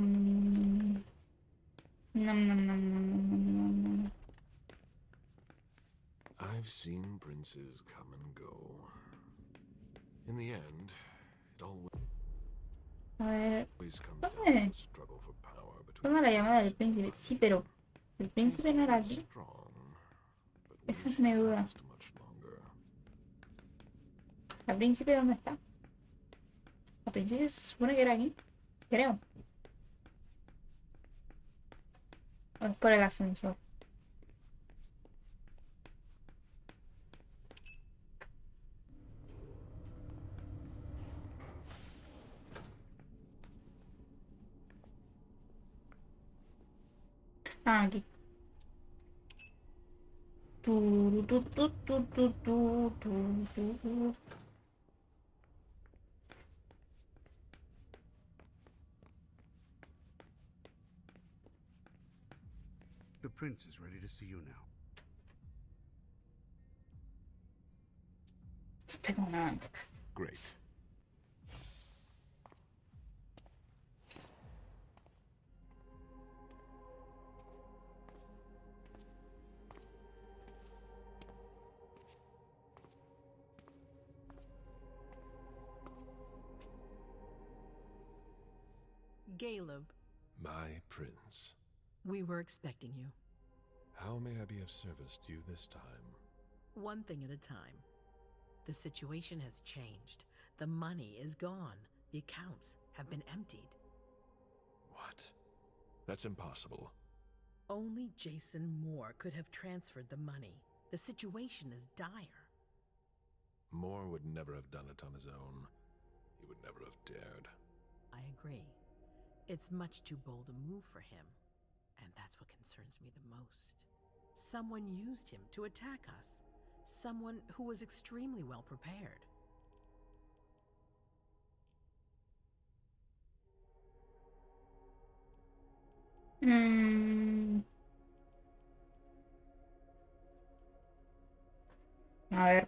no, no, no, no, no. I've seen princes come and go. In the end, it always A ver, comes down ¿dónde? to a struggle for power between ¿Dónde la llamada del kings. príncipe? Sí, pero el príncipe no era aquí. Strong, but will Esa es she mi duda. last much longer? ¿La príncipe dónde está? La príncipe se supone que era aquí. Creo. O es por el ascensor. Ah, aquí. Tu, tu, tu, tu, tu, tu, tu, tu. The prince is ready to see you now. No tengo nada en casa. Great. Caleb, My prince, we were expecting you. how may I be of service to you this time? One thing at a time. The situation has changed. The money is gone. The accounts have been emptied. What? That's impossible. Only Jason Moore could have transferred the money. The situation is dire. Moore would never have done it on his own. He would never have dared. I agree. It's much too bold a move for him. And that's what concerns me the most. Someone used him to attack us. Someone who was extremely well prepared. A ver.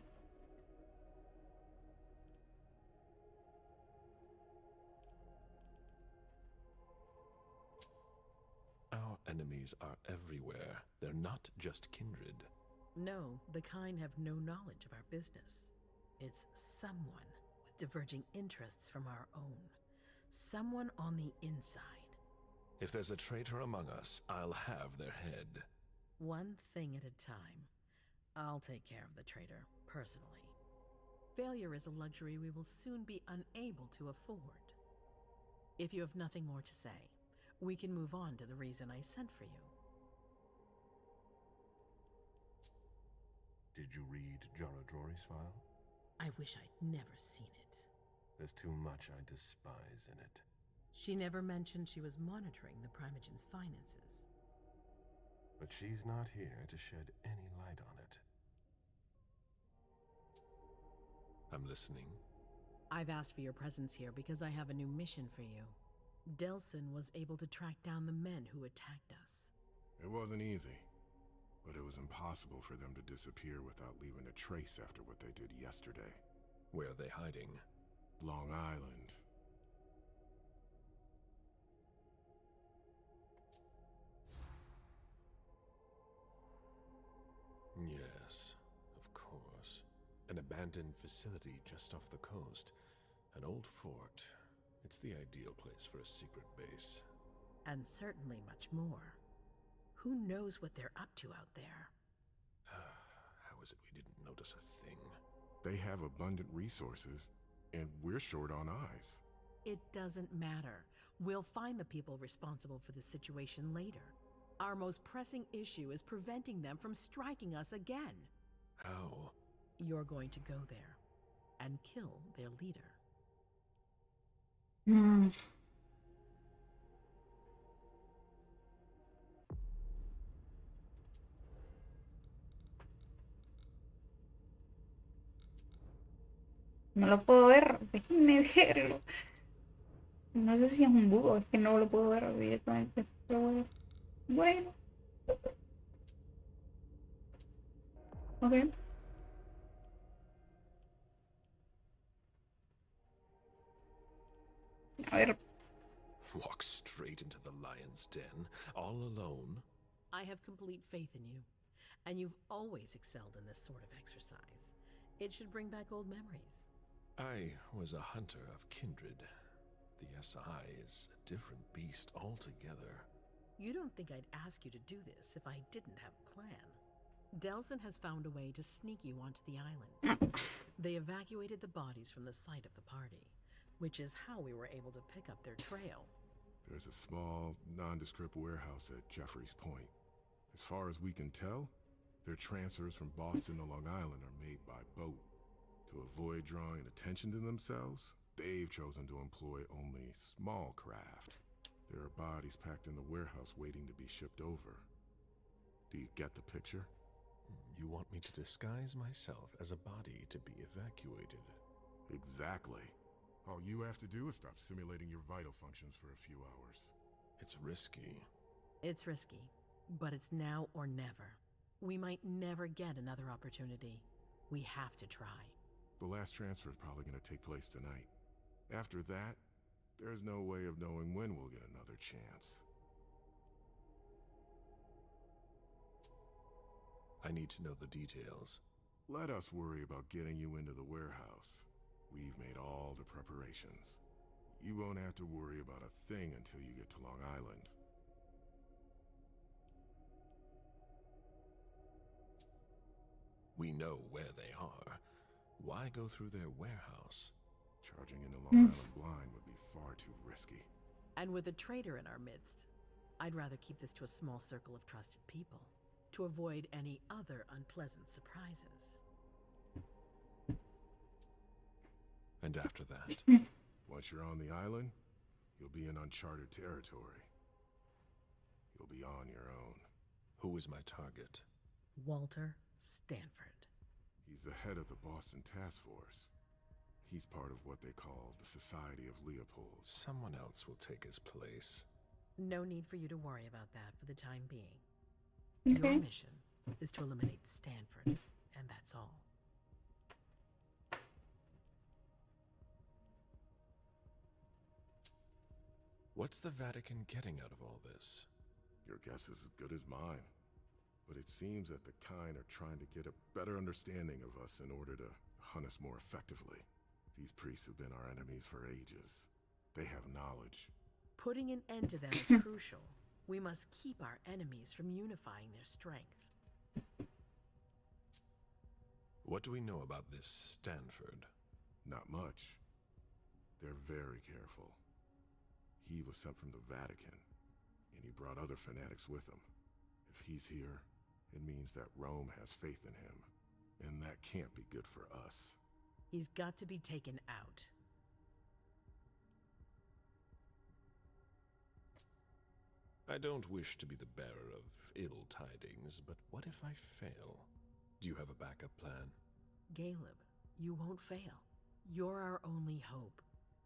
Our enemies are everywhere. They're not just kindred. No, the kind have no knowledge of our business. It's someone with diverging interests from our own. Someone on the inside. If there's a traitor among us, I'll have their head. One thing at a time. I'll take care of the traitor, personally. Failure is a luxury we will soon be unable to afford. If you have nothing more to say, we can move on to the reason I sent for you. Did you read Jaradori's file? I wish I'd never seen it. There's too much I despise in it. She never mentioned she was monitoring the Primogen's finances. But she's not here to shed any light on it. I'm listening. I've asked for your presence here because I have a new mission for you. Delson was able to track down the men who attacked us. It wasn't easy, but it was impossible for them to disappear without leaving a trace after what they did yesterday. Where are they hiding? Long Island. Yes, of course. An abandoned facility just off the coast. An old fort. It's the ideal place for a secret base. And certainly much more. Who knows what they're up to out there? How is it we didn't notice a thing? They have abundant resources, and we're short on eyes. It doesn't matter. We'll find the people responsible for the situation later. Our most pressing issue is preventing them from striking us again. How? You're going to go there and kill their leader. Mm. No lo puedo ver, déjenme verlo. No sé si es un bug o es que no lo puedo ver directamente. Pero bueno. Ok. A ver. Walk straight into the lion's den, all alone? I have complete faith in you, and you've always excelled in this sort of exercise. It should bring back old memories. I was a hunter of kindred. The SI is a different beast altogether. You don't think I'd ask you to do this if I didn't have a plan. Delson has found a way to sneak you onto the island. They evacuated the bodies from the site of the party, which is how we were able to pick up their trail. There's a small, nondescript warehouse at Jeffrey's Point. As far as we can tell, their transfers from Boston to Long Island are made by boat. To avoid drawing attention to themselves, they've chosen to employ only small craft. There are bodies packed in the warehouse waiting to be shipped over. Do you get the picture? You want me to disguise myself as a body to be evacuated? Exactly. All you have to do is stop simulating your vital functions for a few hours. It's risky. It's risky, but it's now or never. We might never get another opportunity. We have to try. The last transfer is probably going to take place tonight. After that, there's no way of knowing when we'll get another chance. I need to know the details. Let us worry about getting you into the warehouse. We've made all the preparations. You won't have to worry about a thing until you get to Long Island. We know where they are. Why go through their warehouse? Charging into Long Island blind would be far too risky. And with a traitor in our midst, I'd rather keep this to a small circle of trusted people, to avoid any other unpleasant surprises. And after that? Once you're on the island, you'll be in uncharted territory. You'll be on your own. Who is my target? Walter Stanford. He's the head of the Boston Task Force. He's part of what they call the Society of Leopold. Someone else will take his place. No need for you to worry about that for the time being. Okay. Your mission is to eliminate Stanford, and that's all. What's the Vatican getting out of all this? Your guess is as good as mine. But it seems that the kind are trying to get a better understanding of us in order to hunt us more effectively. These priests have been our enemies for ages. They have knowledge. Putting an end to them is crucial. We must keep our enemies from unifying their strength. What do we know about this Stanford? Not much. They're very careful. He was sent from the Vatican, and he brought other fanatics with him. If he's here, it means that Rome has faith in him, and that can't be good for us. He's got to be taken out. I don't wish to be the bearer of ill tidings, but what if I fail? Do you have a backup plan? Caleb, you won't fail. You're our only hope.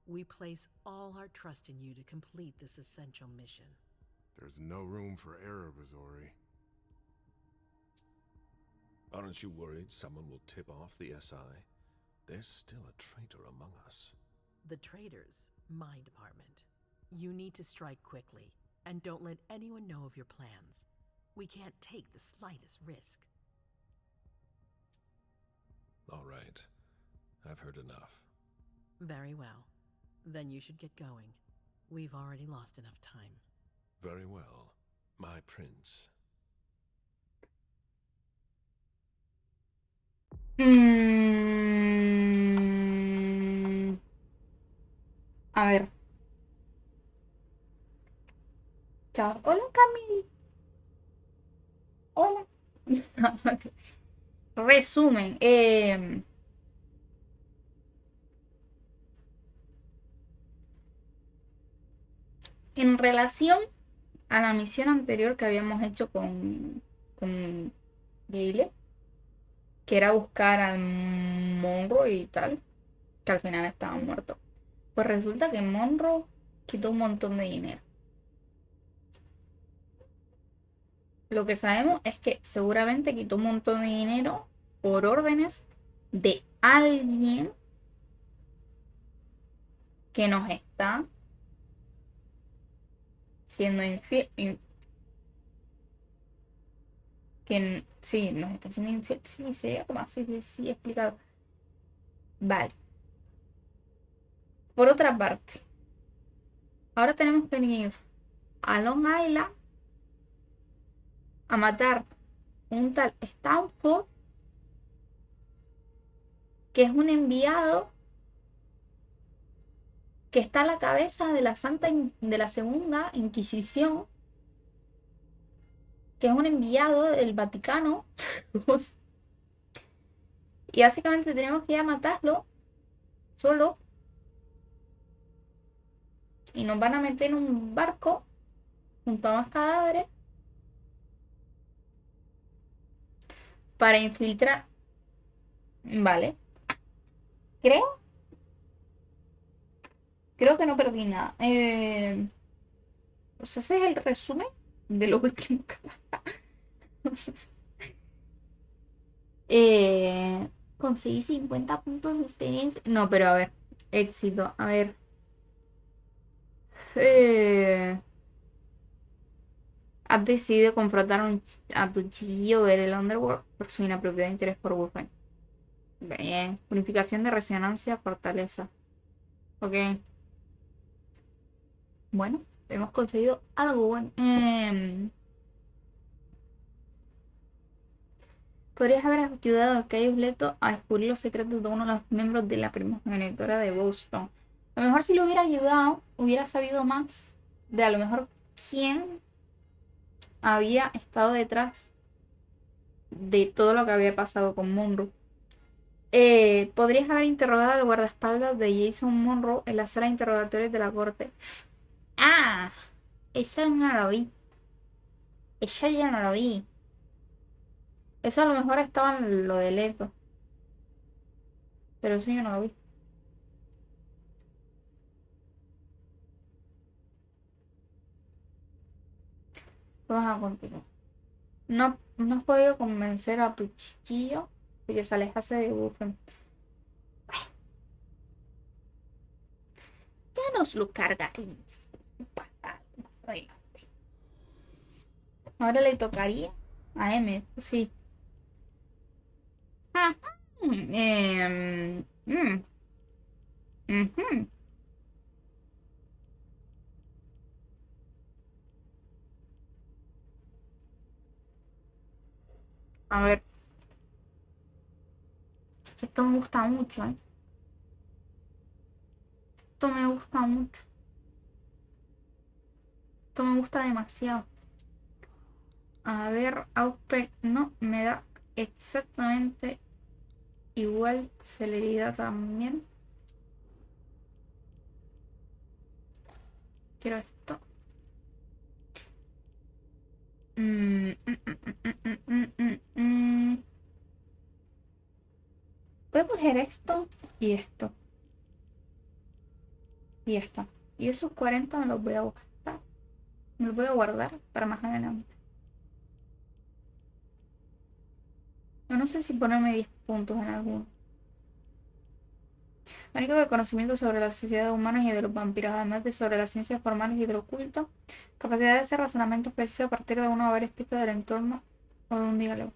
We place all our trust in you to complete this essential mission. There's no room for error, Bazori. Aren't you worried someone will tip off the SI? There's still a traitor among us. The traitors, my department. You need to strike quickly, and don't let anyone know of your plans. We can't take the slightest risk. All right. I've heard enough. Very well. Then you should get going. We've already lost enough time. Very well, my prince. A ver. Chao. Hola, Camille. Hola. Resumen. En relación a la misión anterior que habíamos hecho con Gale, que era buscar al Monroe y tal, que al final estaba muerto. Pues resulta que Monroe quitó un montón de dinero. Lo que sabemos es que seguramente quitó un montón de dinero por órdenes de alguien que nos está siendo infiel. Sí, nos está siendo infiel. Sí, sería como así, sí, explicado. Vale. Por otra parte, ahora tenemos que ir a Long Island a matar un tal Stanford, que es un enviado que está a la cabeza de la de la Segunda Inquisición, que es un enviado del Vaticano. Y básicamente tenemos que ir a matarlo solo. Y nos van a meter en un barco junto a más cadáveres para infiltrar. Vale. Creo que no perdí nada. O sea, ese es el resumen de lo que tengo que pasar. Conseguí 50 puntos de experiencia. No, pero a ver. Éxito. A ver. Has decidido confrontar a tu chiquillo, ver el underworld por su inapropiado interés por Wolfgang. Bien. Purificación de resonancia, fortaleza. Ok. Bueno, hemos conseguido algo bueno. Podrías haber ayudado a Cayo Leto a descubrir los secretos de uno de los miembros de la primogenitora de Boston. A lo mejor si lo hubiera ayudado, hubiera sabido más de a lo mejor quién había estado detrás de todo lo que había pasado con Monroe. Podrías haber interrogado al guardaespaldas de Jason Monroe en la sala de interrogatorios de la corte. Ah, eso no lo vi. Eso ya no lo vi. Eso a lo mejor estaba en lo de Leto. Pero eso yo no lo vi. Vamos a continuar. No has podido convencer a tu chiquillo de que se alejase de Buffen. Ya nos lo cargaremos. Más adelante. Ahora le tocaría a M, sí. Ajá. Ujú. A ver. Esto me gusta mucho, ¿eh? Esto me gusta mucho. Esto me gusta demasiado. A ver, Ausper no me da exactamente igual. Celeridad también. Quiero esto. Voy a coger esto y esto. Y esto. Y esos 40 me los voy a gastar. Me los voy a guardar para más adelante. Yo no sé si ponerme 10 puntos en alguno. Mánico de conocimiento sobre la sociedad humana y de los vampiros, además de sobre las ciencias formales y de lo oculto. Capacidad de hacer razonamientos precisos a partir de una o varias pistas del entorno o de un diálogo.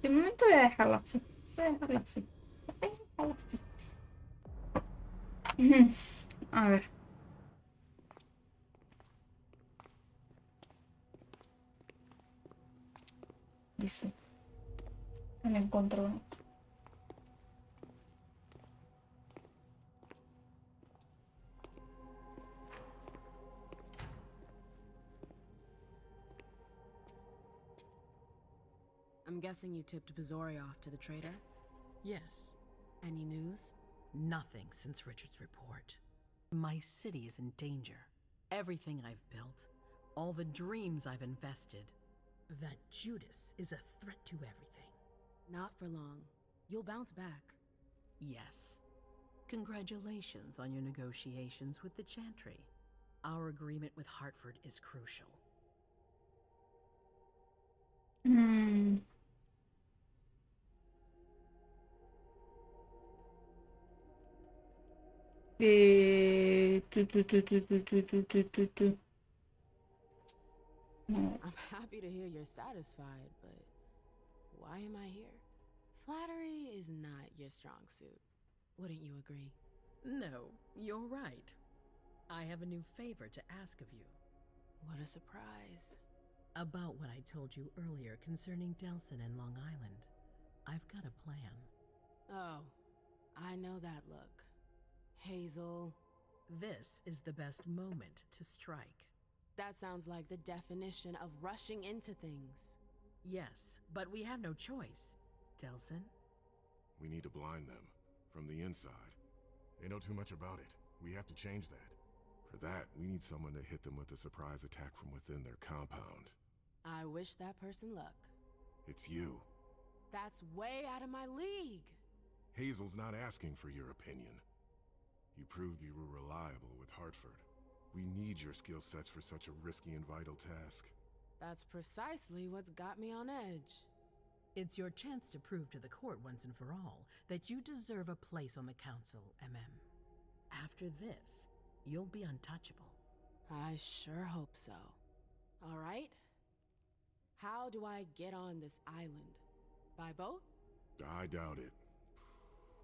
De momento voy a dejarlo así. Voy a dejarlo así. Voy a dejarlo así. A ver. Eso. Me encontró uno. I'm guessing you tipped Bazori off to the traitor? Yes. Any news? Nothing since Richard's report. My city is in danger. Everything I've built, all the dreams I've invested. That Judas is a threat to everything. Not for long. You'll bounce back. Yes. Congratulations on your negotiations with the Chantry. Our agreement with Hartford is crucial. I'm happy to hear you're satisfied, but why am I here? Flattery is not your strong suit. Wouldn't you agree? No, you're right. I have a new favor to ask of you. What a surprise. About what I told you earlier concerning Delson and Long Island. I've got a plan. Oh, I know that look. Hazel. This is the best moment to strike. That sounds like the definition of rushing into things. Yes, but we have no choice. Delson? We need to blind them. From the inside. They know too much about it. We have to change that. For that, we need someone to hit them with a surprise attack from within their compound. I wish that person luck. It's you. That's way out of my league. Hazel's not asking for your opinion. You proved you were reliable with Hartford. We need your skill sets for such a risky and vital task. That's precisely what's got me on edge. It's your chance to prove to the court once and for all that you deserve a place on the council, MM. After this, you'll be untouchable. I sure hope so. All right. How do I get on this island? By boat? I doubt it.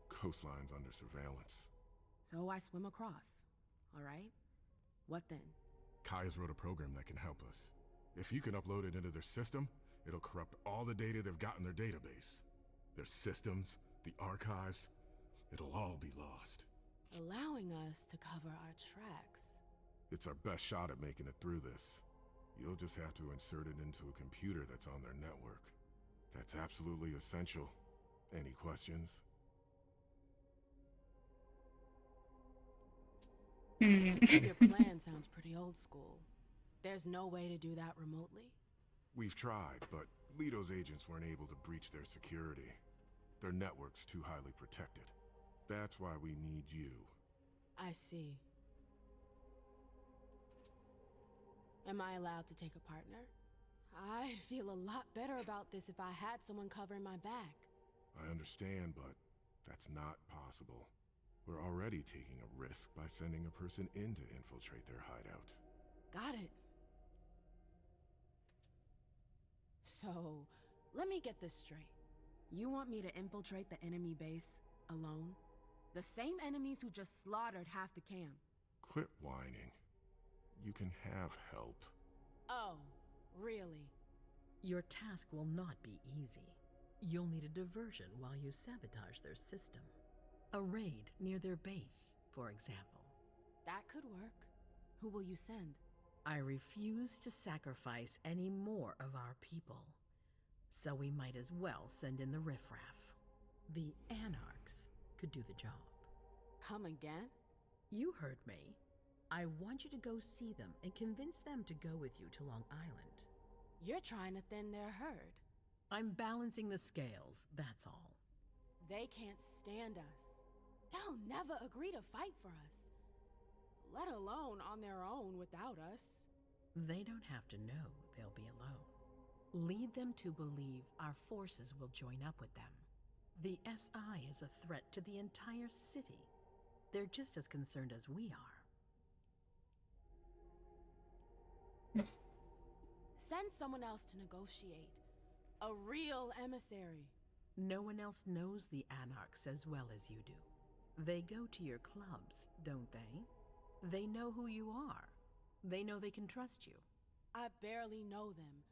Coastline's under surveillance. So I swim across. All right. What then? Kaya's wrote a program that can help us. If you can upload it into their system, it'll corrupt all the data they've got in their database. Their systems, the archives, it'll all be lost. Allowing us to cover our tracks. It's our best shot at making it through this. You'll just have to insert it into a computer that's on their network. That's absolutely essential. Any questions? Your plan sounds pretty old school. There's no way to do that remotely? We've tried, but Lito's agents weren't able to breach their security. Their network's too highly protected. That's why we need you. I see. Am I allowed to take a partner? I'd feel a lot better about this if I had someone covering my back. I understand, but that's not possible. We're already taking a risk by sending a person in to infiltrate their hideout. Got it. So, let me get this straight. You want me to infiltrate the enemy base alone? The same enemies who just slaughtered half the camp. Quit whining. You can have help. Oh, really? Your task will not be easy. You'll need a diversion while you sabotage their system. A raid near their base, for example. That could work. Who will you send? I refuse to sacrifice any more of our people. So we might as well send in the riffraff. The anarchs could do the job. Come again? You heard me. I want you to go see them and convince them to go with you to Long Island. You're trying to thin their herd. I'm balancing the scales, that's all. They can't stand us. They'll never agree to fight for us. Let alone on their own without us. They don't have to know they'll be alone. Lead them to believe our forces will join up with them. The SI is a threat to the entire city. They're just as concerned as we are. Send someone else to negotiate. A real emissary. No one else knows the anarchs as well as you do. They go to your clubs, don't they? They know who you are. They know they can trust you. I barely know them.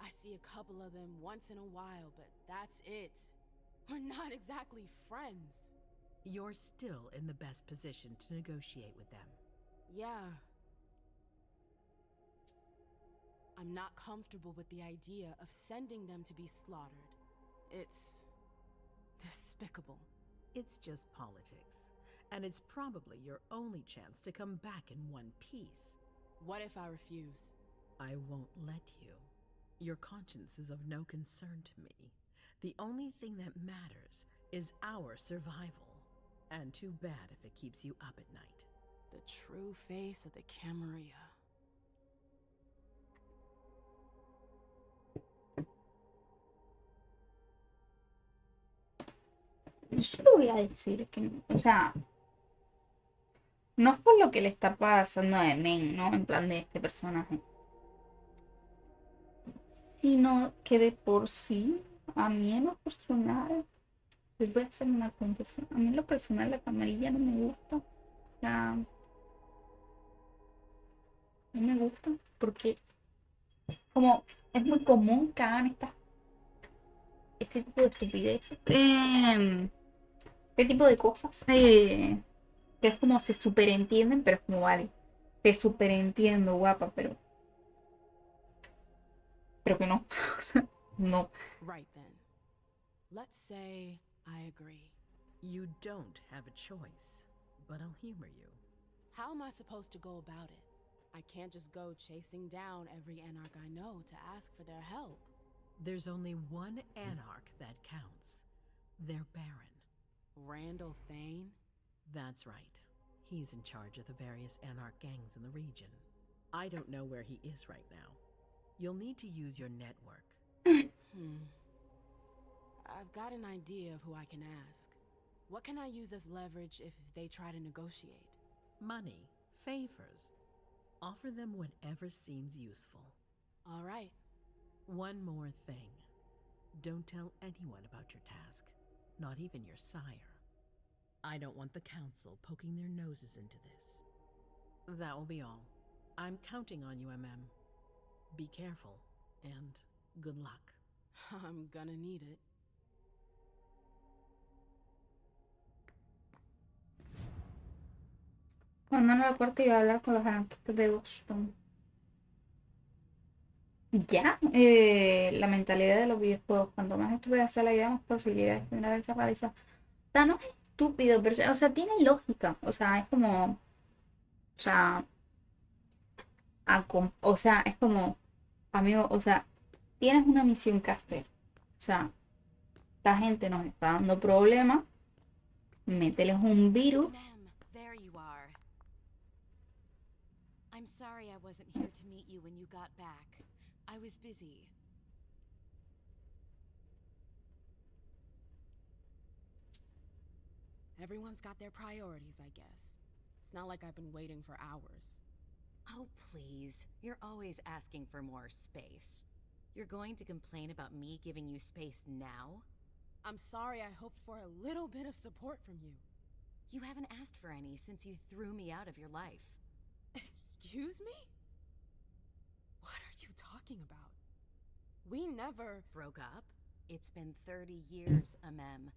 I see a couple of them once in a while, but that's it. We're not exactly friends. You're still in the best position to negotiate with them. Yeah. I'm not comfortable with the idea of sending them to be slaughtered. It's despicable. It's just politics, and it's probably your only chance to come back in one piece. What if I refuse? I won't let you. Your conscience is of no concern to me. The only thing that matters is our survival. And too bad if it keeps you up at night. The true face of the Camarilla. Yo le voy a decir que, o sea, no es por lo que le está pasando a Men, ¿no? En plan de este personaje. Sino que de por sí, a mí en lo personal, les voy a hacer una confesión. A mí en lo personal la camarilla no me gusta. O sea, no me gusta porque como es muy común que hagan este tipo de estupideces. Este tipo de cosas. Que es como se superentienden, pero es como vale. Te superentiendo, guapa, pero que no. O sea, no. Right then. Let's say I agree. You don't have a choice, but I'll humor you. How am I supposed to go about it? I can't just go chasing down every anarch I know to ask for their help. There's only one anarch that counts. They're Baron. Randall Thane? That's right. He's in charge of the various anarch gangs in the region. I don't know where he is right now. You'll need to use your network. I've got an idea of who I can ask. What can I use as leverage if they try to negotiate? Money, favors. Offer them whatever seems useful. All right. One more thing. Don't tell anyone about your task, not even your sire. I don't want the council poking their noses into this. That will be all. I'm counting on you, MM. Be careful, and good luck. I'm gonna need it. Cuando en la corte iba a hablar con los anarquistas de Boston. Ya, la mentalidad de los videojuegos. Cuanto más estúpida sea la idea, más posibilidades tendrá de desaparecer. O sea, no es estúpido, pero, o sea, tiene lógica. O sea, es como. O sea. O sea, es como. Amigo, o sea, tienes una misión que hacer. O sea, esta gente nos está dando problemas. Mételes un virus. There you are. I'm sorry I wasn't here to meet you when you got back. I was busy. Everyone's got their priorities, I guess. It's not like I've been waiting for hours. Oh, please. You're always asking for more space. You're going to complain about me giving you space now? I'm sorry I hoped for a little bit of support from you. You haven't asked for any since you threw me out of your life. Excuse me? What are you talking about? We never... Broke up? It's been 30 years, Amem.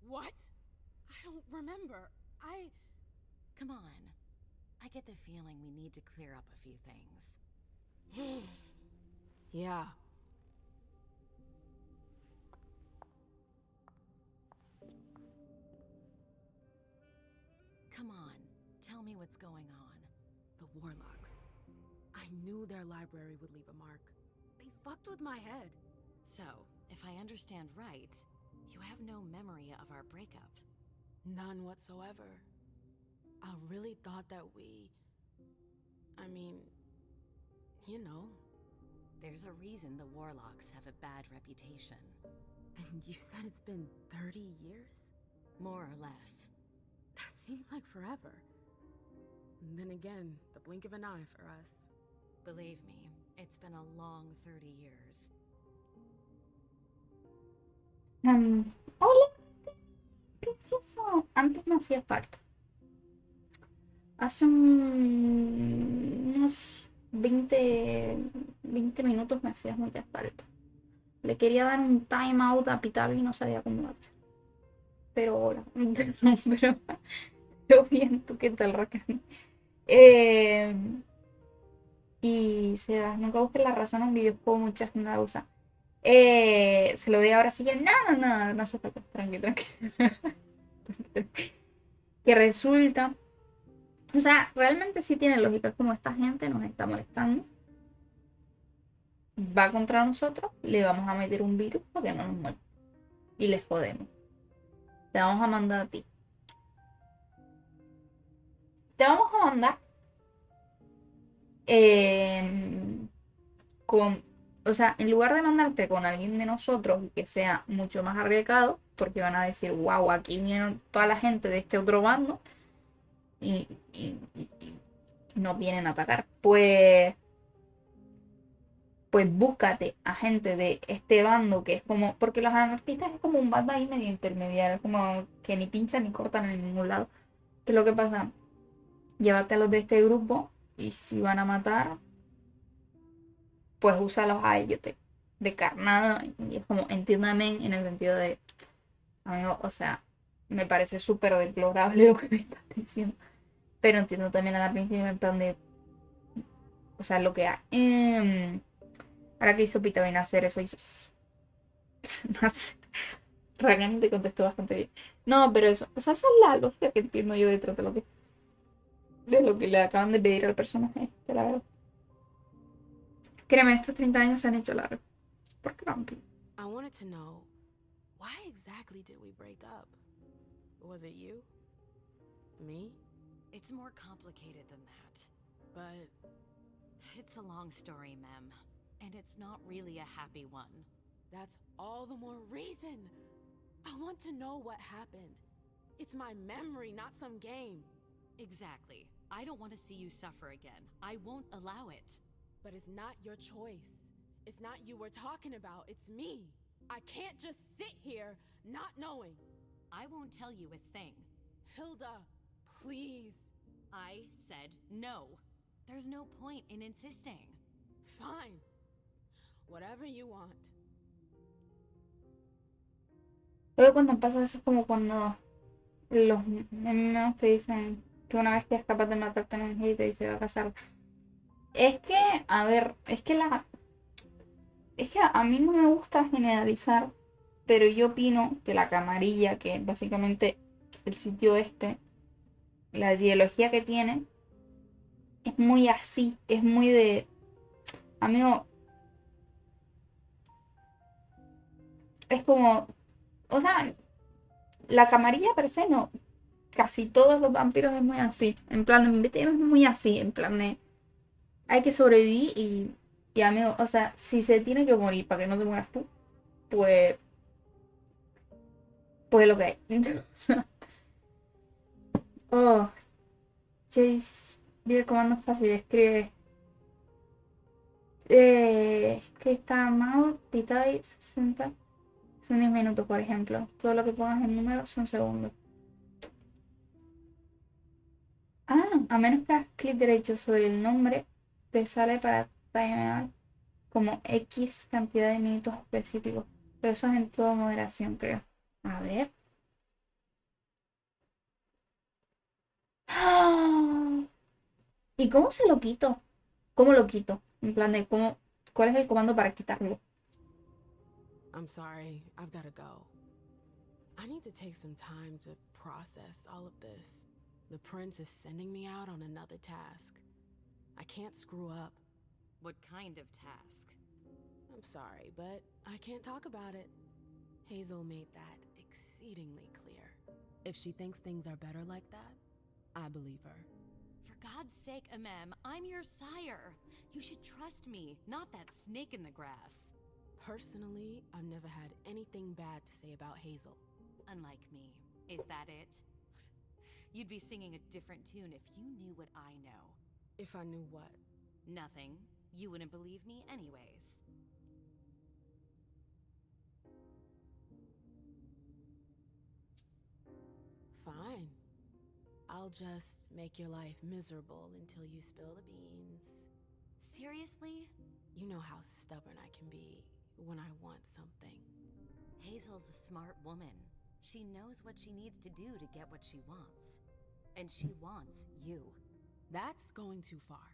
What? I don't remember. Come on. I get the feeling we need to clear up a few things. Yeah. Come on, tell me what's going on. The Warlocks. I knew their library would leave a mark. They fucked with my head. So, if I understand right, you have no memory of our breakup. None whatsoever. I really thought that I mean, you know. There's a reason the Warlocks have a bad reputation. And you said it's been 30 years? More or less. That seems like forever. And then again, the blink of an eye for us. Believe me, it's been a long 30 years. Hola, precioso. Antes me hacía falta. Hace unos 20 minutos me hacías mucha falta. Le quería dar un time out a Pital y no sabía cómo hacer. Pero ahora, no, pero bien, ¿tú qué tal, Raquel? Y Sebas, nunca busques la razón en un videojuego, mucha gente la usa. Se lo doy ahora sí que no se falta, tranqui. Que resulta, o sea, realmente sí tiene lógica, como esta gente nos está molestando, va contra nosotros, le vamos a meter un virus para que no nos muera y les jodemos. Te vamos a mandar a ti. Te vamos a mandar con, o sea, en lugar de mandarte con alguien de nosotros y que sea mucho más arriesgado, porque van a decir, wow, aquí viene toda la gente de este otro bando y nos vienen a atacar. Pues búscate a gente de este bando que es como, porque los anarquistas es como un bando ahí medio intermediario, es como que ni pinchan ni cortan en ningún lado. ¿Qué es lo que pasa? Llévate a los de este grupo y si van a matar, pues úsalos a ellos de carnada. Y es como, entiéndame en el sentido de, amigo, o sea, me parece súper deplorable lo que me estás diciendo. Pero entiendo también a la principio en plan de, o sea, lo que hay. Ahora que hizo Pita viene a hacer eso, hizo... Realmente contestó bastante bien. No, pero eso, o sea, esa es la lógica que entiendo yo detrás de lo que le acaban de pedir al personaje, la verdad. Créeme, estos 30 años se han hecho largos. ¿Por qué no? I wanted to know, why exactly did we break up? Was it you? Me? It's more complicated than that. But it's a long story, Mem. And it's not really a happy one. That's all the more reason. I want to know what happened. It's my memory, not some game. Exactly. I don't want to see you suffer again. I won't allow it. But it's not your choice. It's not you we're talking about, it's me. I can't just sit here not knowing. I won't tell you a thing. Hilda, please. I said no. There's no point in insisting. Fine. Whatever you want. Luego cuando pasa eso es como cuando los memes te dicen que una vez que es capaz de matarte en un hit y se va a casar. Es que, a ver, es que a mí no me gusta generalizar, pero yo opino que la camarilla, que básicamente el sitio este, la ideología que tiene, es muy así, es muy de, amigo, es como, o sea, la camarilla per se no, casi todos los vampiros es muy así, en plan, en VTuber es muy así, en plan de, hay que sobrevivir y amigo, o sea, si se tiene que morir para que no te mueras tú, pues lo que hay. Oh, Chase, vi el comando fácil, escribe. Que está mouse, pitáis, 60. Son 10 minutos, por ejemplo. Todo lo que pongas en números son segundos. Ah, a menos que hagas clic derecho sobre el nombre, te sale para timear como X cantidad de minutos específicos. Pero eso es en toda moderación, creo. A ver. ¡Ah! ¿Y cómo se lo quito? ¿Cómo lo quito? En plan de cómo, ¿cuál es el comando para quitarlo? I'm sorry, I've gotta go. I need to take some time to process all of this. The prince is sending me out on another task. I can't screw up. What kind of task? I'm sorry, but I can't talk about it. Hazel made that exceedingly clear. If she thinks things are better like that, I believe her. For God's sake, Amem, I'm your sire. You should trust me, not that snake in the grass. Personally, I've never had anything bad to say about Hazel. Unlike me. Is that it? You'd be singing a different tune if you knew what I know. If I knew what? Nothing. You wouldn't believe me anyways. Fine. I'll just make your life miserable until you spill the beans. Seriously? You know how stubborn I can be when I want something. Hazel's a smart woman. She knows what she needs to do to get what she wants. And she wants you. That's going too far.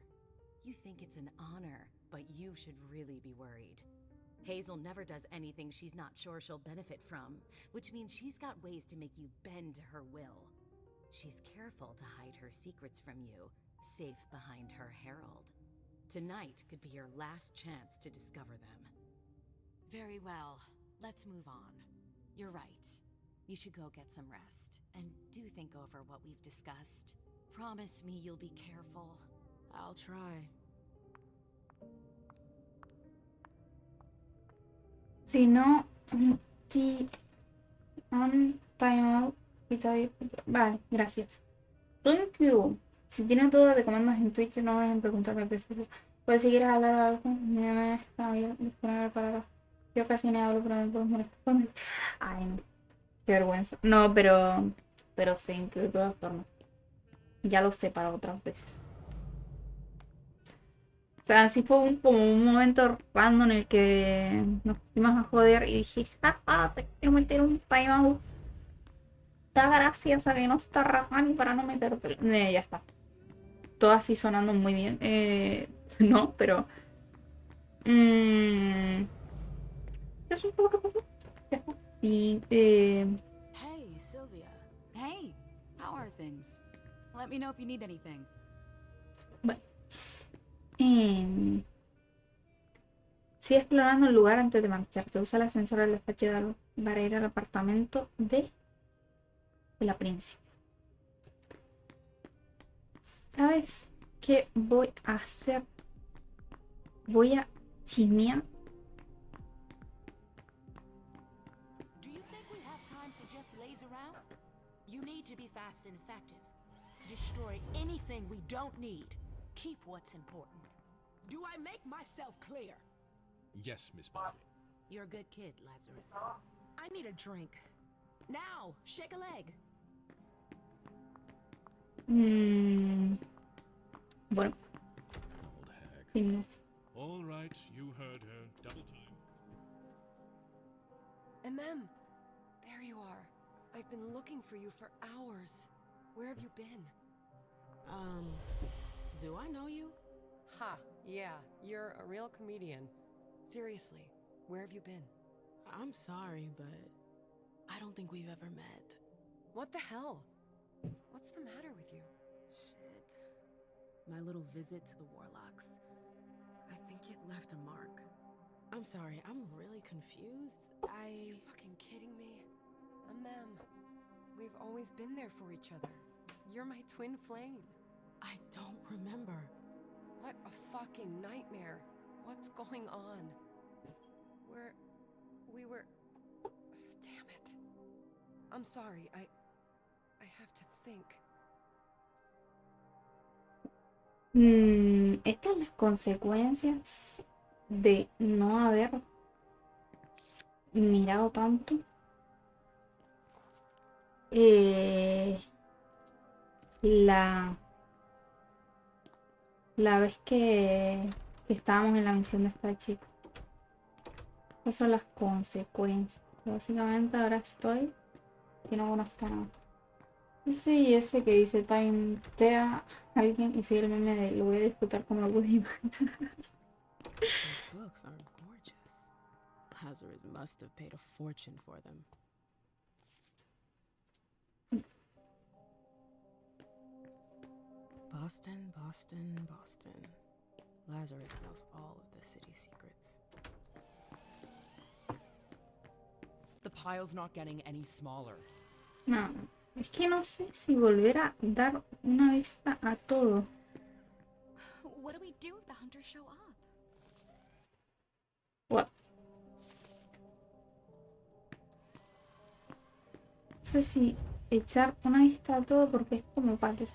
You think it's an honor, but you should really be worried. Hazel never does anything she's not sure she'll benefit from, which means she's got ways to make you bend to her will. She's careful to hide her secrets from you, safe behind her herald. Tonight could be your last chance to discover them. Very well. Let's move on. You're right. You should go get some rest, and do think over what we've discussed. Promise me you'll be careful. I'll try. Si no, un timeout y todavía. Vale, gracias. Thank you. Si tienen dudas de comandos en Twitch, no dejen preguntarme preciso. Pues si quieres hablar algo, me está disponible para. Yo casi no hablo, pero me puedo molestar. Ay, no. Qué vergüenza. No, pero thank you de todas formas. Ya lo sé para otras veces. O sea, así fue como un momento random en el que nos pusimos a joder y dije, jaja, te quiero meter un timeout. Da gracias a que no está Rahani para no meterte. Ya está. Todo así sonando muy bien. No, pero... eso fue lo que pasó. Ya está. Y... Hey, Sylvia. Hey, how are things? Let me know if you need anything. Bueno. Sigue explorando el lugar antes de marcharte. Usa el ascensor del despacho para ir al apartamento de la príncipe. ¿Sabes qué voy a hacer? Voy a chismear. Do you think we have time to just laze around? You need to be fast and effective. Destroy anything we don't need. Keep what's important. Do I make myself clear? Yes, Miss Bosley. You're a good kid, Lazarus. I need a drink. Now, shake a leg. Bueno. Old hag. Sí. All right, you heard her. Double time. MM, there you are. I've been looking for you for hours. Where have you been? Do I know you? Ha, yeah, you're a real comedian. Seriously, where have you been? I'm sorry, but I don't think we've ever met. What the hell? What's the matter with you? Shit. My little visit to the Warlocks. I think it left a mark. I'm sorry, I'm really confused. Are you fucking kidding me? MM, we've always been there for each other. You're my twin flame. I don't remember. What a fucking nightmare. What's going on? We were... Damn it. I'm sorry, I have to think. Estas son las consecuencias de no haber mirado tanto. La vez que estábamos en la misión de esta chica. Esas son las consecuencias. Básicamente ahora estoy que no conozco nada. Sí, ese que dice timetea a alguien y soy el meme de lo voy a disfrutar como lo pude imaginar. Those books are gorgeous. Lazarus must have paid a fortune for them. Boston, Boston, Boston. Lazarus knows all of the city's secrets. The pile's not getting any smaller. No, es que no sé si volver a dar una vista a todo. What do we do if the hunters show up? What? No sé si echar una vista a todo porque es como para qué.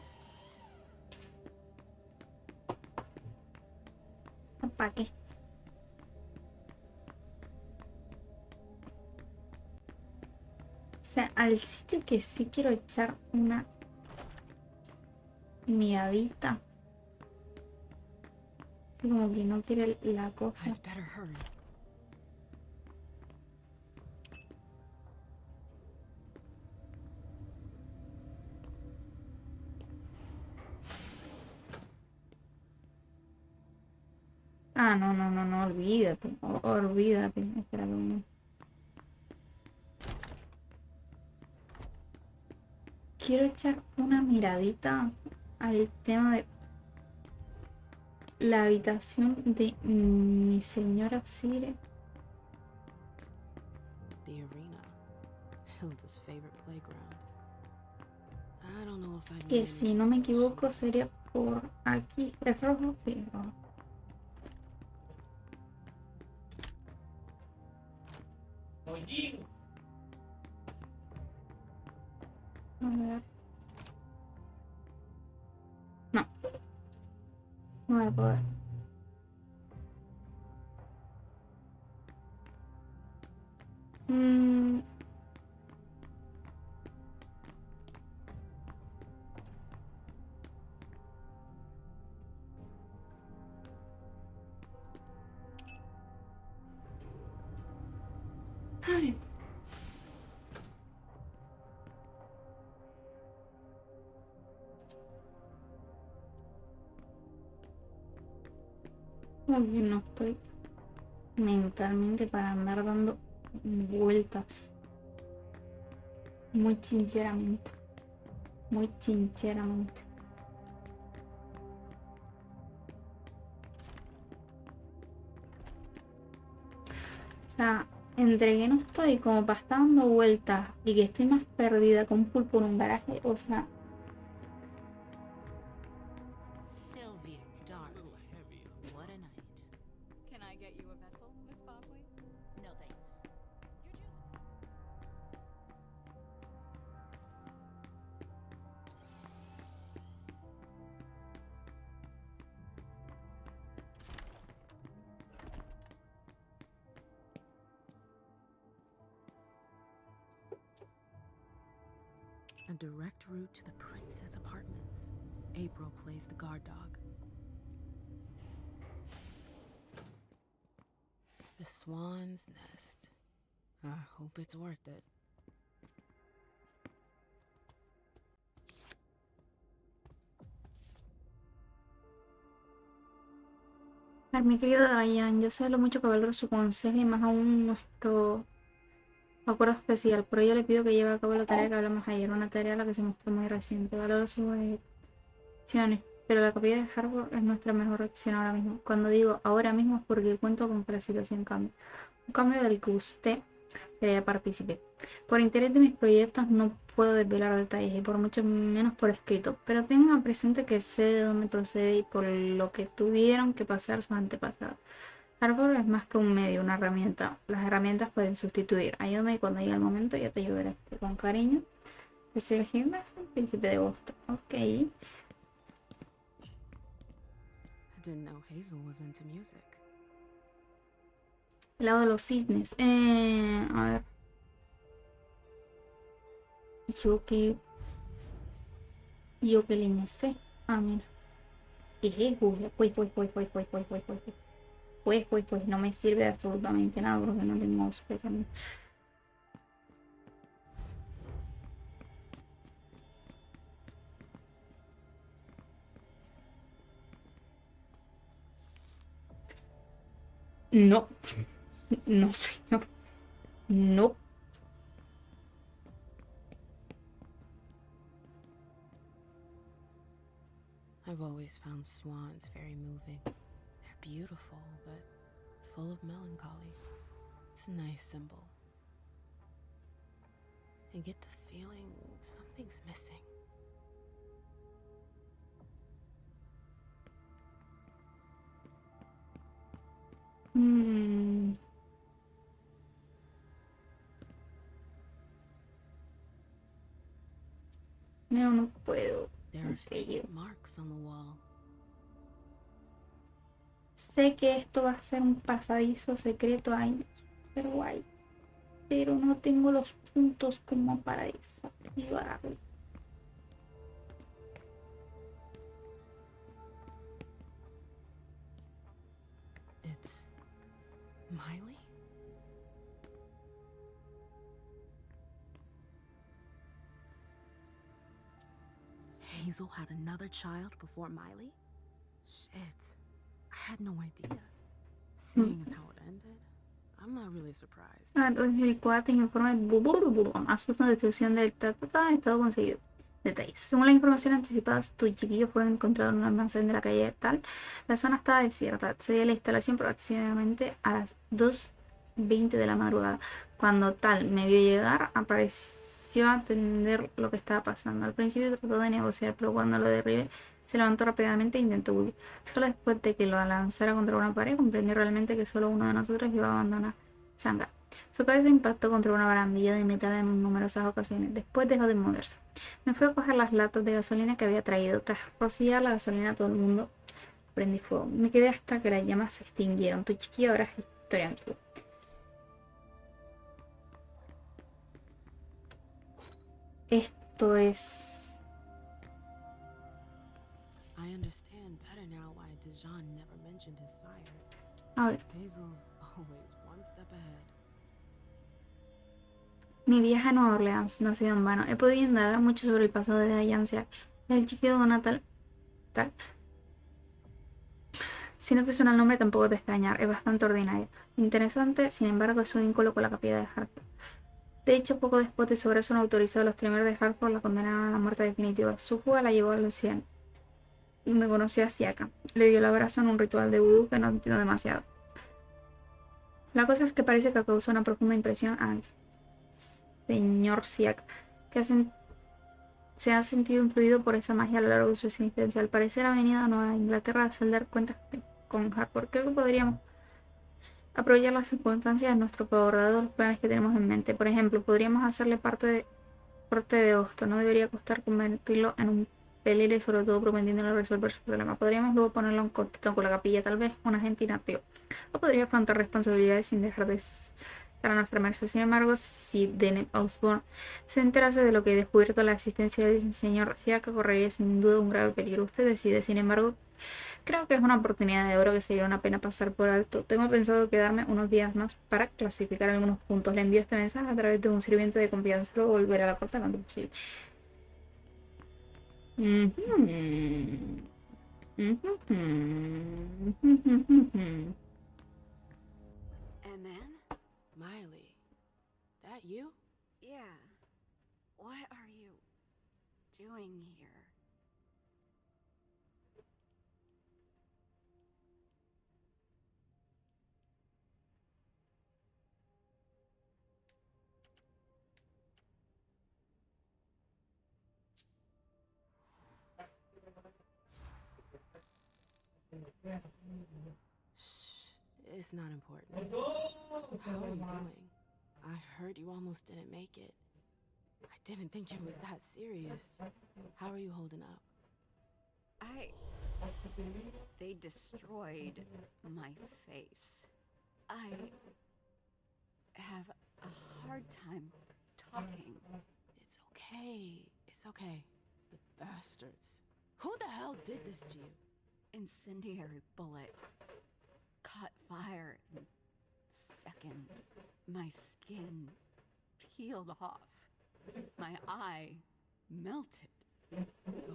¿Para qué? O sea, al sitio que sí quiero echar una miradita. Así como que no quiere la cosa. I'd better hurry. Ah, no, no, no, no, olvídate. Olvídate. Espera un momento. Quiero echar una miradita al tema de la habitación de mi señora Sire. The arena. Hilda's favorite playground. I don't know if I'd Que manage si no me equivoco sería por aquí. ¿Es rojo? Sí, es rojo. A ver. No. No voy a poder. Ay. Muy bien, no estoy mentalmente para andar dando vueltas. Muy sinceramente. Muy sinceramente. O sea, entre que no estoy como para estar dando vueltas y que estoy más perdida que un pulpo en un garaje, o sea... Sylvia, darling. What a night. Can I get you a vessel, Miss Bosley? No thanks. A direct route to the prince's apartments. April plays the guard dog. The swan's nest. I hope it's worth it. Mi querido Dayan, yo sé lo mucho que valoro su consejo y más aún nuestro acuerdo especial, pero yo le pido que lleve a cabo la tarea que hablamos ayer, una tarea a la que se mostró muy reciente. Valoro sus acciones, pero la copia de hardware es nuestra mejor opción ahora mismo. Cuando digo ahora mismo es porque cuento con que la situación cambia. Un cambio del que usted sería partícipe. Por interés de mis proyectos no puedo desvelar detalles y por mucho menos por escrito, pero tenga presente que sé de dónde procede y por lo que tuvieron que pasar sus antepasados. Hardware es más que un medio, una herramienta. Las herramientas pueden sustituir. Ayúdame y cuando llegue el momento yo te ayudaré. Con cariño. Deseo Gilbert, príncipe de Boston. Ok. I didn't know Hazel was into music. El lado de los cisnes. A ver. Yo que le sé. Ah, mira. Pues no me sirve de absolutamente nada porque no tengo super. No. No, señor. No. I've always found swans very moving. They're beautiful, but full of melancholy. It's a nice symbol. I get the feeling something's missing. No puedo. There are faint marks on the wall. Sé que esto va a ser un pasadizo secreto ahí, pero guay. Pero no tengo los puntos como para desactivarlo. It's Miley? Hazel had another child before Miley? Shit, I had no idea. seeing as how it ended, I'm not really surprised. Entonces el cuate informe asunto de destrucción del estado conseguido. Detalles. Según la información anticipada, tu chiquillo fue encontrado en un almacén de la calle tal. La zona estaba desierta. Accedí a la instalación aproximadamente a las 2:20 de la madrugada. Cuando tal me vio llegar, apareció a atender lo que estaba pasando. Al principio trató de negociar, pero cuando lo derribé, se levantó rápidamente e intentó huir. Solo después de que lo lanzara contra una pared, comprendí realmente que solo uno de nosotros iba a abandonar Shanghái. Su cabeza impactó contra una barandilla de metal en numerosas ocasiones. Después dejó de moverse. Me fui a coger las latas de gasolina que había traído. Tras rociar la gasolina a todo el mundo, prendí fuego. Me quedé hasta que las llamas se extinguieron. Tu chiquillo ahora es historia antigua. Esto es... I understand better now why Dijon never mentioned his sire. A ver. Hazel's always one step ahead. Mi viaje a Nueva Orleans no ha sido en vano. He podido indagar mucho sobre el pasado de Diane Seac, el chiquillo de una tal. Si no te suena el nombre, tampoco te extrañar. Es bastante ordinario. Interesante, sin embargo, es su vínculo con la capilla de Hartford. De hecho, poco después de su arresto no autorizado, los trimeros de Hartford la condenaron a la muerte definitiva. Su fuga la llevó a Luciano. Y me conoció a Siaka. Le dio el abrazo en un ritual de vudú que no entiendo demasiado. La cosa es que parece que causó una profunda impresión a señor Siak, que se ha sentido influido por esa magia a lo largo de su existencia. Al parecer ha venido a Nueva Inglaterra a saldar cuentas con Hartford. Creo que podríamos aprovechar las circunstancias de nuestro favor, dado los planes que tenemos en mente. Por ejemplo, podríamos hacerle parte de Hosto. No debería costar convertirlo en un peligro y sobre todo prometiéndole resolver su problema. Podríamos luego ponerlo en contacto con la capilla, tal vez un agente inactivo. O podría afrontar responsabilidades sin dejar de para no enfermarse. Sin embargo, si Deneb Osborne se enterase de lo que he descubierto la existencia del señor Siaka, correría sin duda un grave peligro. Usted decide. Sin embargo, creo que es una oportunidad de oro que sería una pena pasar por alto. Tengo pensado quedarme unos días más para clasificar algunos puntos. Le envío este mensaje a través de un sirviente de confianza. Luego volveré a la corte lo antes posible. Man? Miley, that you? Yeah. What are you doing here? Shh, it's not important. How are you doing? I heard you almost didn't make it. I didn't think it was that serious. How are you holding up? They destroyed my face. I have a hard time talking. It's okay. It's okay. The bastards. Who the hell did this to you? Incendiary bullet. Caught fire in seconds. My skin peeled off. My eye melted.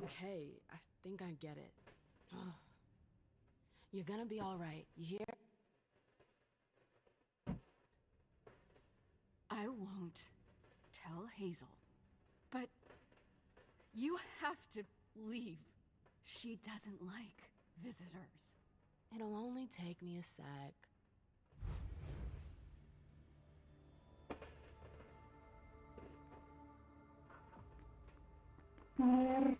Okay, I think I get it. Ugh. You're gonna be alright, you hear? I won't tell Hazel, but you have to leave. She doesn't like visitors. It'll only take me a sec. A ver.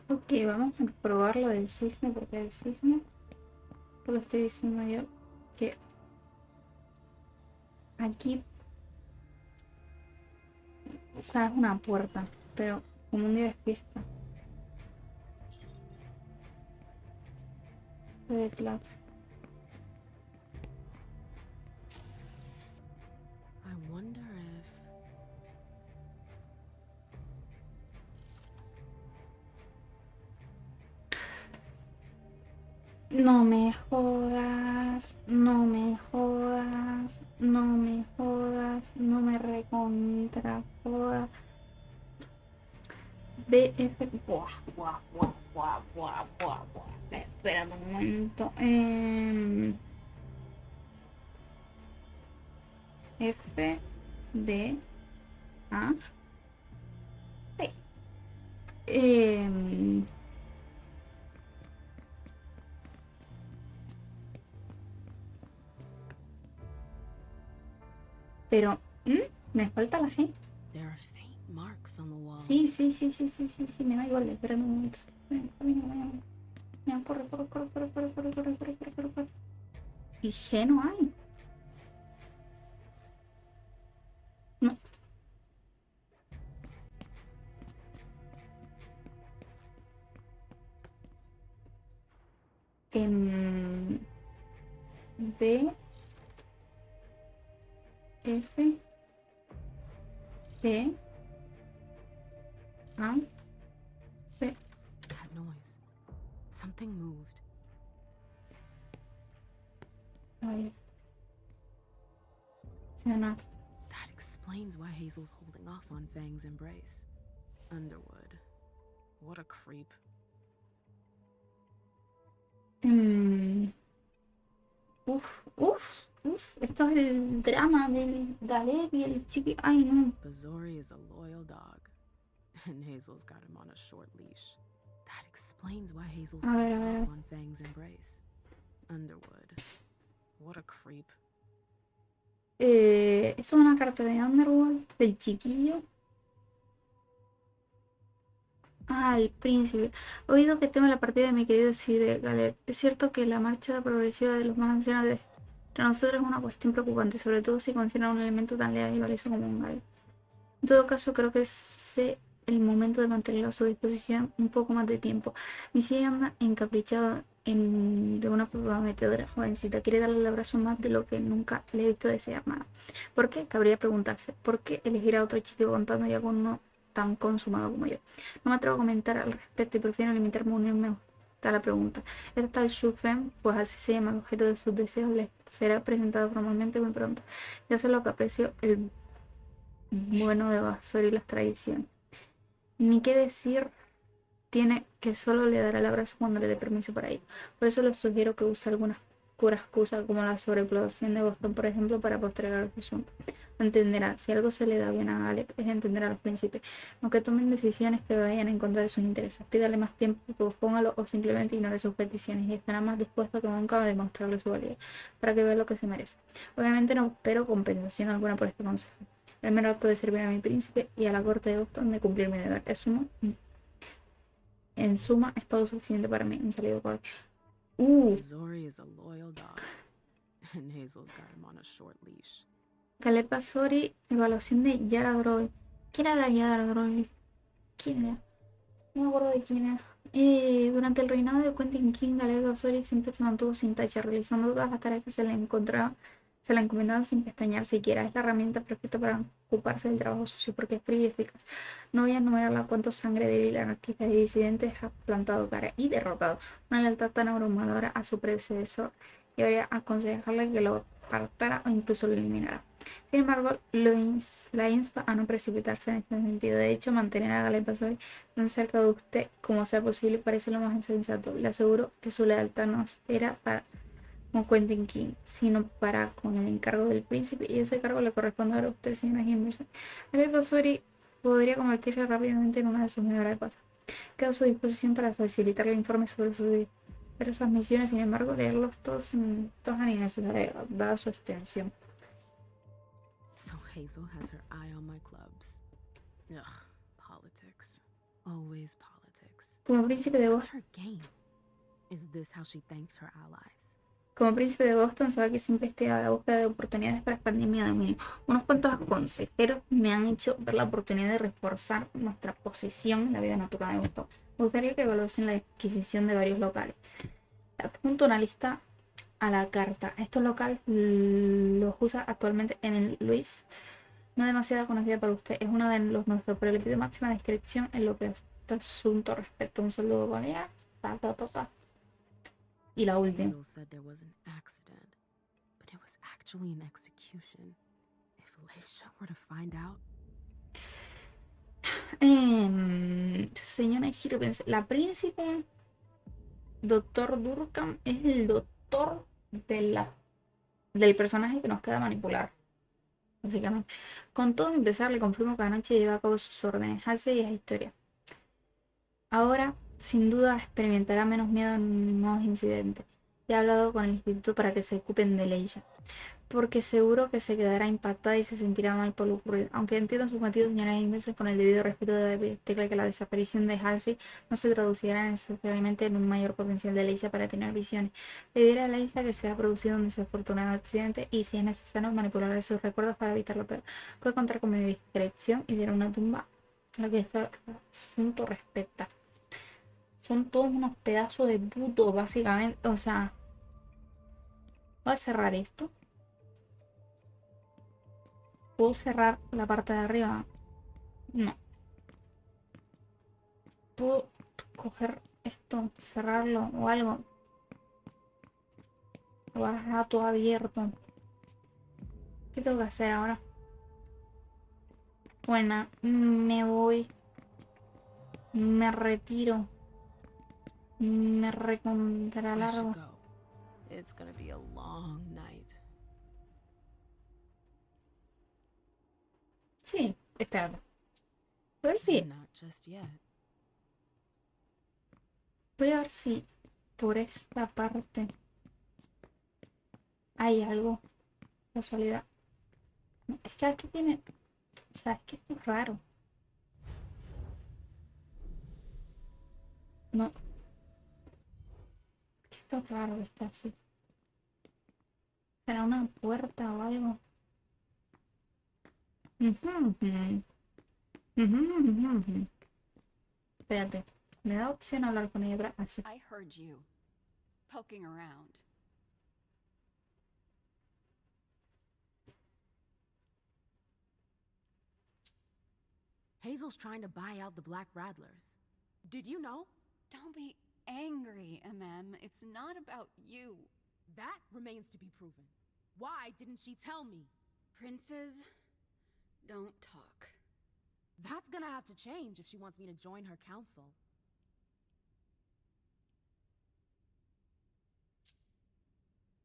Ok, vamos a probar lo del cisne, porque el cisne, porque estoy diciendo yo que aquí, o sea, es una puerta, pero como un día de fiesta. De plata. I wonder if... No me jodas, no me jodas, no me jodas, no me recontra jodas. BF. Buah, buah, buah, buah, buah, buah, buah. Espera un momento. F, D, A, P. Pero, me falta la G. There are faint marks on the wall. Sí, me da igual, espera un momento. Venga, corre. Y G no hay. No. B, F, T, A, P. That noise. Something moved. Ay. Suena. That explains why Hazel's holding off on Fang's embrace. Underwood. What a creep. Esto es el drama del Galeb y el chiqui. Ay, no. Bazori is a loyal dog, and Hazel's got him on a short leash. That explains why Hazel's holding off on Fang's embrace. Underwood. What a creep. Esto es una carta de Underwood, del chiquillo. Ah, el príncipe. He oído que teme la partida de mi querido Sir Galeb. Es cierto que la marcha progresiva de los más ancianos de entre nosotros es una cuestión preocupante, sobre todo si considera un elemento tan leal y valioso como un Galeb. En todo caso, creo que es el momento de mantenerlo a su disposición un poco más de tiempo. Mi Sir anda encaprichado de una prometedora jovencita. Quiere darle el abrazo más de lo que nunca le he visto desear nada. ¿Por qué? Cabría preguntarse. ¿Por qué elegir a otro chico contando ya con uno tan consumado como yo? No me atrevo a comentar al respecto y prefiero limitarme a unirme a la pregunta. Este tal Shufen, pues así se llama el objeto de sus deseos, les será presentado formalmente muy pronto. Yo sé lo que aprecio el bueno de Basor y las tradiciones. Ni qué decir tiene que solo le dará el abrazo cuando le dé permiso para ello. Por eso les sugiero que use algunas curas excusas como la sobrepoblación de Boston, por ejemplo, para postergar el asunto. Entenderá, si algo se le da bien a Galeb es entender a los príncipes, aunque tomen decisiones que vayan en contra de sus intereses. Pídale más tiempo, pospóngalo o simplemente ignore sus peticiones y estará más dispuesto que nunca a demostrarle su valía, para que vea lo que se merece. Obviamente no espero compensación alguna por este consejo. El mero acto de servir a mi príncipe y a la corte de Boston de cumplir mi deber en suma es todo suficiente para mí. Un saludo corto. Bazori is a loyal dog, and Hazel's got him on a short leash. Galeb Basori, evaluación de Yara Droy. ¿Quién era Yara Droy? ¿Quién era? No me acuerdo de quién era. Durante el reinado de Quentin King, Galeb Basori siempre se mantuvo sin tacha, realizando todas las tareas que se le encomendaban sin pestañear siquiera. Es la herramienta perfecta para ocuparse del trabajo sucio porque es frío y eficaz. No voy a enumerar cuánto sangre débil, anarquista y disidentes ha plantado cara y derrotado. Una lealtad tan abrumadora a su predecesor y habría aconsejarle que lo apartara o incluso lo eliminara. Sin embargo, la insto a no precipitarse en este sentido. De hecho, mantener a Galeb Basori tan cerca de usted como sea posible parece lo más sensato. Le aseguro que su lealtad no era para con Quentin King, sino para con el encargo del príncipe, y ese cargo le corresponde a usted, señora Henderson. Galeb Basori podría convertirse rápidamente en una de sus mejores cosas. Quedo a su disposición para facilitarle informes sobre sus diversas misiones. Sin embargo, leerlos todos son innecesarios, dada su extensión. So Hazel has her eye on my clubs. Ugh, politics. Always politics. Como príncipe de What's Boston. her game? Is this how she thanks her allies? Como príncipe de Boston, sabe que siempre estoy a la búsqueda de oportunidades para expandir mi dominio. Unos cuantos consejeros me han hecho ver la oportunidad de reforzar nuestra posición en la vida natural de Boston. Me gustaría que evaluasen la adquisición de varios locales. Adjunto una lista a la carta. Estos locales los usa actualmente Emily Louise, no demasiado conocida para usted. Es uno de los nuestros, pero le pido máxima descripción en lo que este asunto respecta. Un saludo con ella. Y la última. Hazel said there was an accident, but it was actually an execution. If Alicia were to find out. Señora Hirvens, la príncipe, doctor Durkheim, es el doctor del personaje que nos queda manipular, básicamente. Con todo empezar, le confirmo que anoche lleva a cabo sus órdenes. Halsey es historia. Ahora, sin duda, experimentará menos miedo en nuevos incidentes. He hablado con el instituto para que se ocupen de ella, porque seguro que se quedará impactada y se sentirá mal por lo ocurrido. Aunque entiendo sus motivos, señora Ingleses, con el debido respeto de tecla que la desaparición de Halsey no se traducirá necesariamente en un mayor potencial de Leisa para tener visiones. Le diré a Leisa que se ha producido un desafortunado accidente y, si es necesario, manipulará sus recuerdos para evitarlo, pero puede contar con mi discreción y dirá una tumba a lo que este asunto respecta. Son todos unos pedazos de puto, básicamente. O sea, voy a cerrar esto. ¿Puedo cerrar la parte de arriba? No. ¿Puedo coger esto, cerrarlo o algo? Lo voy a dejar todo abierto. ¿Qué tengo que hacer ahora? Bueno, me voy. Me retiro. Me recontra largo. It's gonna be a long night. Sí, espérate. A ver si. Not just yet. Voy a ver si por esta parte hay algo. Casualidad. No, es que aquí tiene. O sea, es que esto es raro. No. Esto es raro que está así. ¿Será una puerta o algo? Espérate. Me da opción a hablar con ella. Así. I heard you. Poking around. Hazel's trying to buy out the Black Rattlers. Did you know? Don't be angry, MM. It's not about you. That remains to be proven. Why didn't she tell me? Princes don't talk. That's gonna have to change if she wants me to join her council.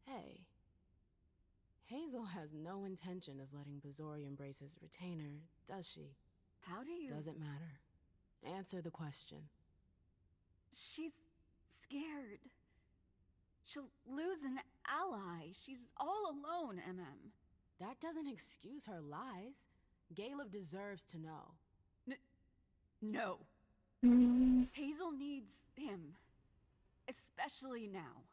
Hey. Hazel has no intention of letting Bazori embrace his retainer, does she? How do you... Doesn't matter. Answer the question. She's scared. She'll lose an ally. She's all alone, MM. That doesn't excuse her lies. Caleb deserves to know. No. Hazel needs him. Especially now.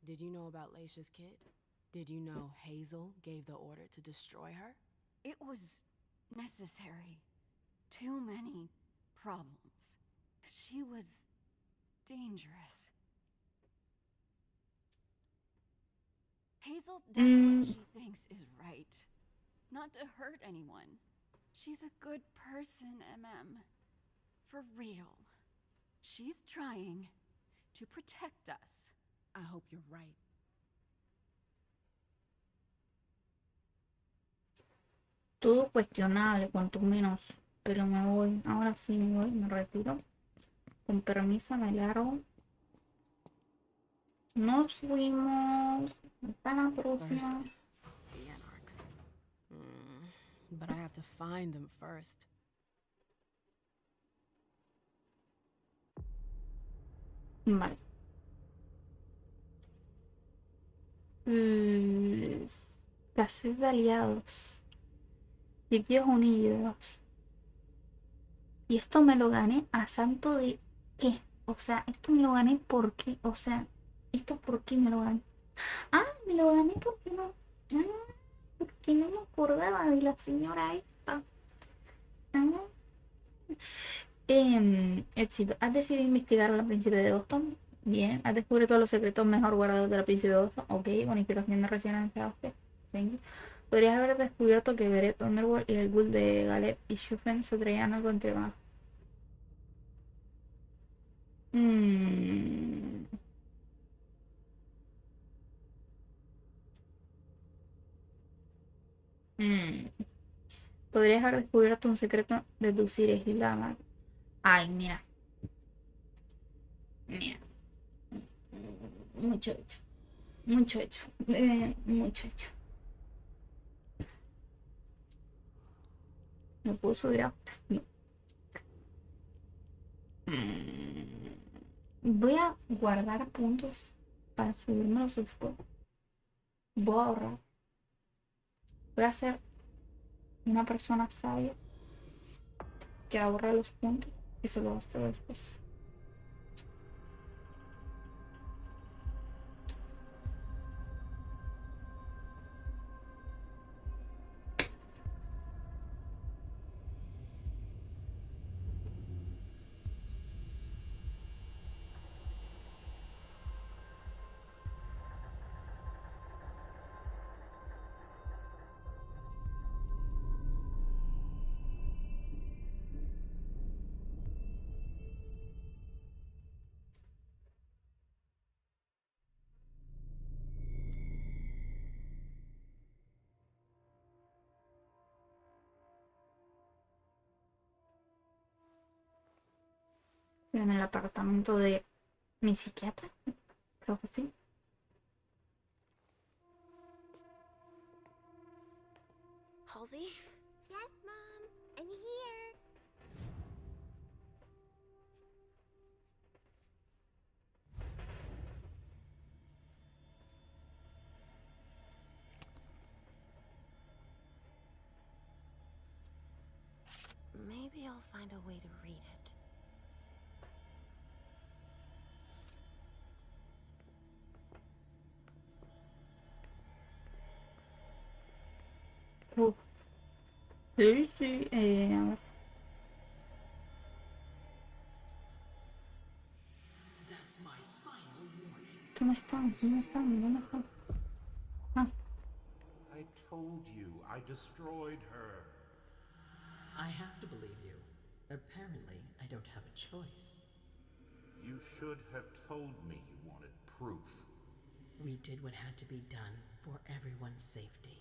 Did you know about Leisha's kid? Did you know Hazel gave the order to destroy her? It was necessary. Too many problems. She was dangerous. Hazel does what she thinks is right. Not to hurt anyone. She's a good person, MM. For real. She's trying to protect us. I hope you're right. Todo cuestionable, cuanto menos. Pero me voy. Ahora sí me voy, me retiro. Con permiso, me largo. Nos fuimos. Hasta la próxima. First, the Anarchs. But I have to find them first. Vale. Escasez de aliados. Y equipos unidos. Y esto me lo gané a santo de ¿qué? O sea, esto me lo gané porque, o sea, ¿esto por qué me lo gané? Ah, me lo gané porque no. Porque no me acordaba de la señora esta. Éxito. Has decidido investigar a la príncipe de Boston. Bien. Has descubierto todos los secretos mejor guardados de la príncipe de Boston. Ok. Bonificación de resonancia. Ok. Thank you. Podrías haber descubierto que Beret Underworld y el Bull de Galeb y Schuffen se traían algo entre más. Podrías haber descubierto un secreto de tus y la madre. Ay, mira. Mira. Mucho hecho. Mucho hecho. Mucho hecho. ¿No puedo subir a otras? No. Voy a guardar puntos para subírmelos después. Voy a ahorrar. Voy a ser una persona sabia que ahorra los puntos y se lo gasta después. En el apartamento de mi psiquiatra, creo que sí. Halsey? Yes, Mom. I'm here. Maybe I'll find a way to read it. Sí, sí, a ver. ¿Dónde están? ¿Dónde están? ¿Dónde están? Ah. I told you I destroyed her. I have to believe you. Apparently, I don't have a choice. You should have told me you wanted proof. We did what had to be done for everyone's safety.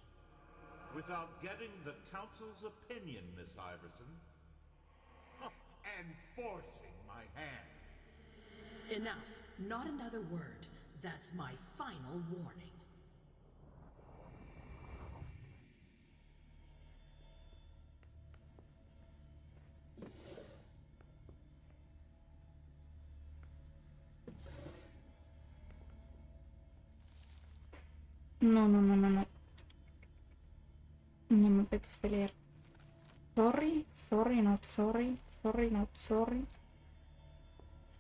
Without getting the council's opinion, Miss Iverson. And forcing my hand. Enough. Not another word. That's my final warning. No. No me apetece leer. Sorry, not sorry. Sorry, not sorry.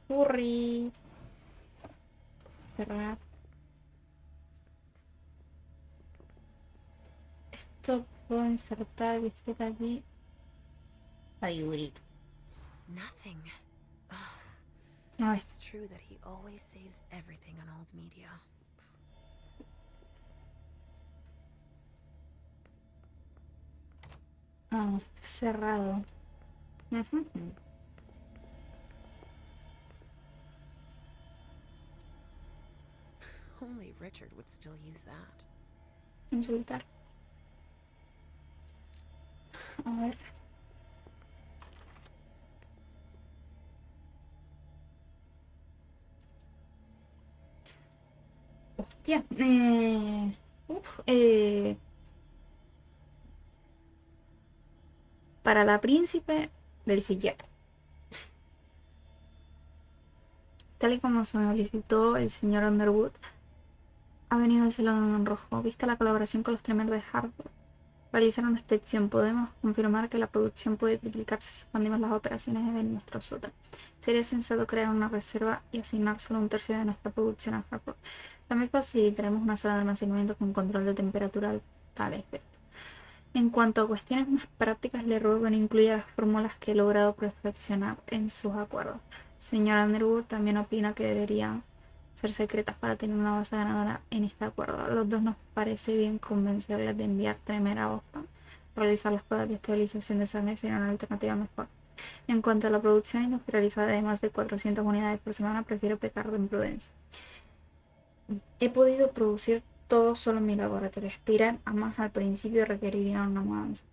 Sorry. Cerrar. Esto puedo insertar, viste allí. Ayurito. Nothing. Ay. It's true that he always saves everything on old media. Ah, cerrado. Only Richard would still use that. Insultar. A ver. Hostia. Para la príncipe del psiquiatra. Tal y como se me solicitó el señor Underwood, ha venido el Salón en Rojo. Vista la colaboración con los tremendos de Harvard, realizar una inspección. Podemos confirmar que la producción puede triplicarse si expandimos las operaciones de nuestro sótano. Sería sensato crear una reserva y asignar solo un tercio de nuestra producción a Harvard. También facilitaremos una zona de almacenamiento con control de temperatura al tal efecto. En cuanto a cuestiones más prácticas, le ruego que no incluya las fórmulas que he logrado perfeccionar en sus acuerdos. Señor Underwood también opina que deberían ser secretas para tener una base ganadora en este acuerdo. A los dos nos parece bien convencerles de enviar tremer a Boston, realizar las pruebas de estabilización de sangre sería una alternativa mejor. En cuanto a la producción industrializada de más de 400 unidades por semana, prefiero pecar de imprudencia. He podido producir todo solo en mi laboratorio. Aspirar a más al principio requeriría una mudanza.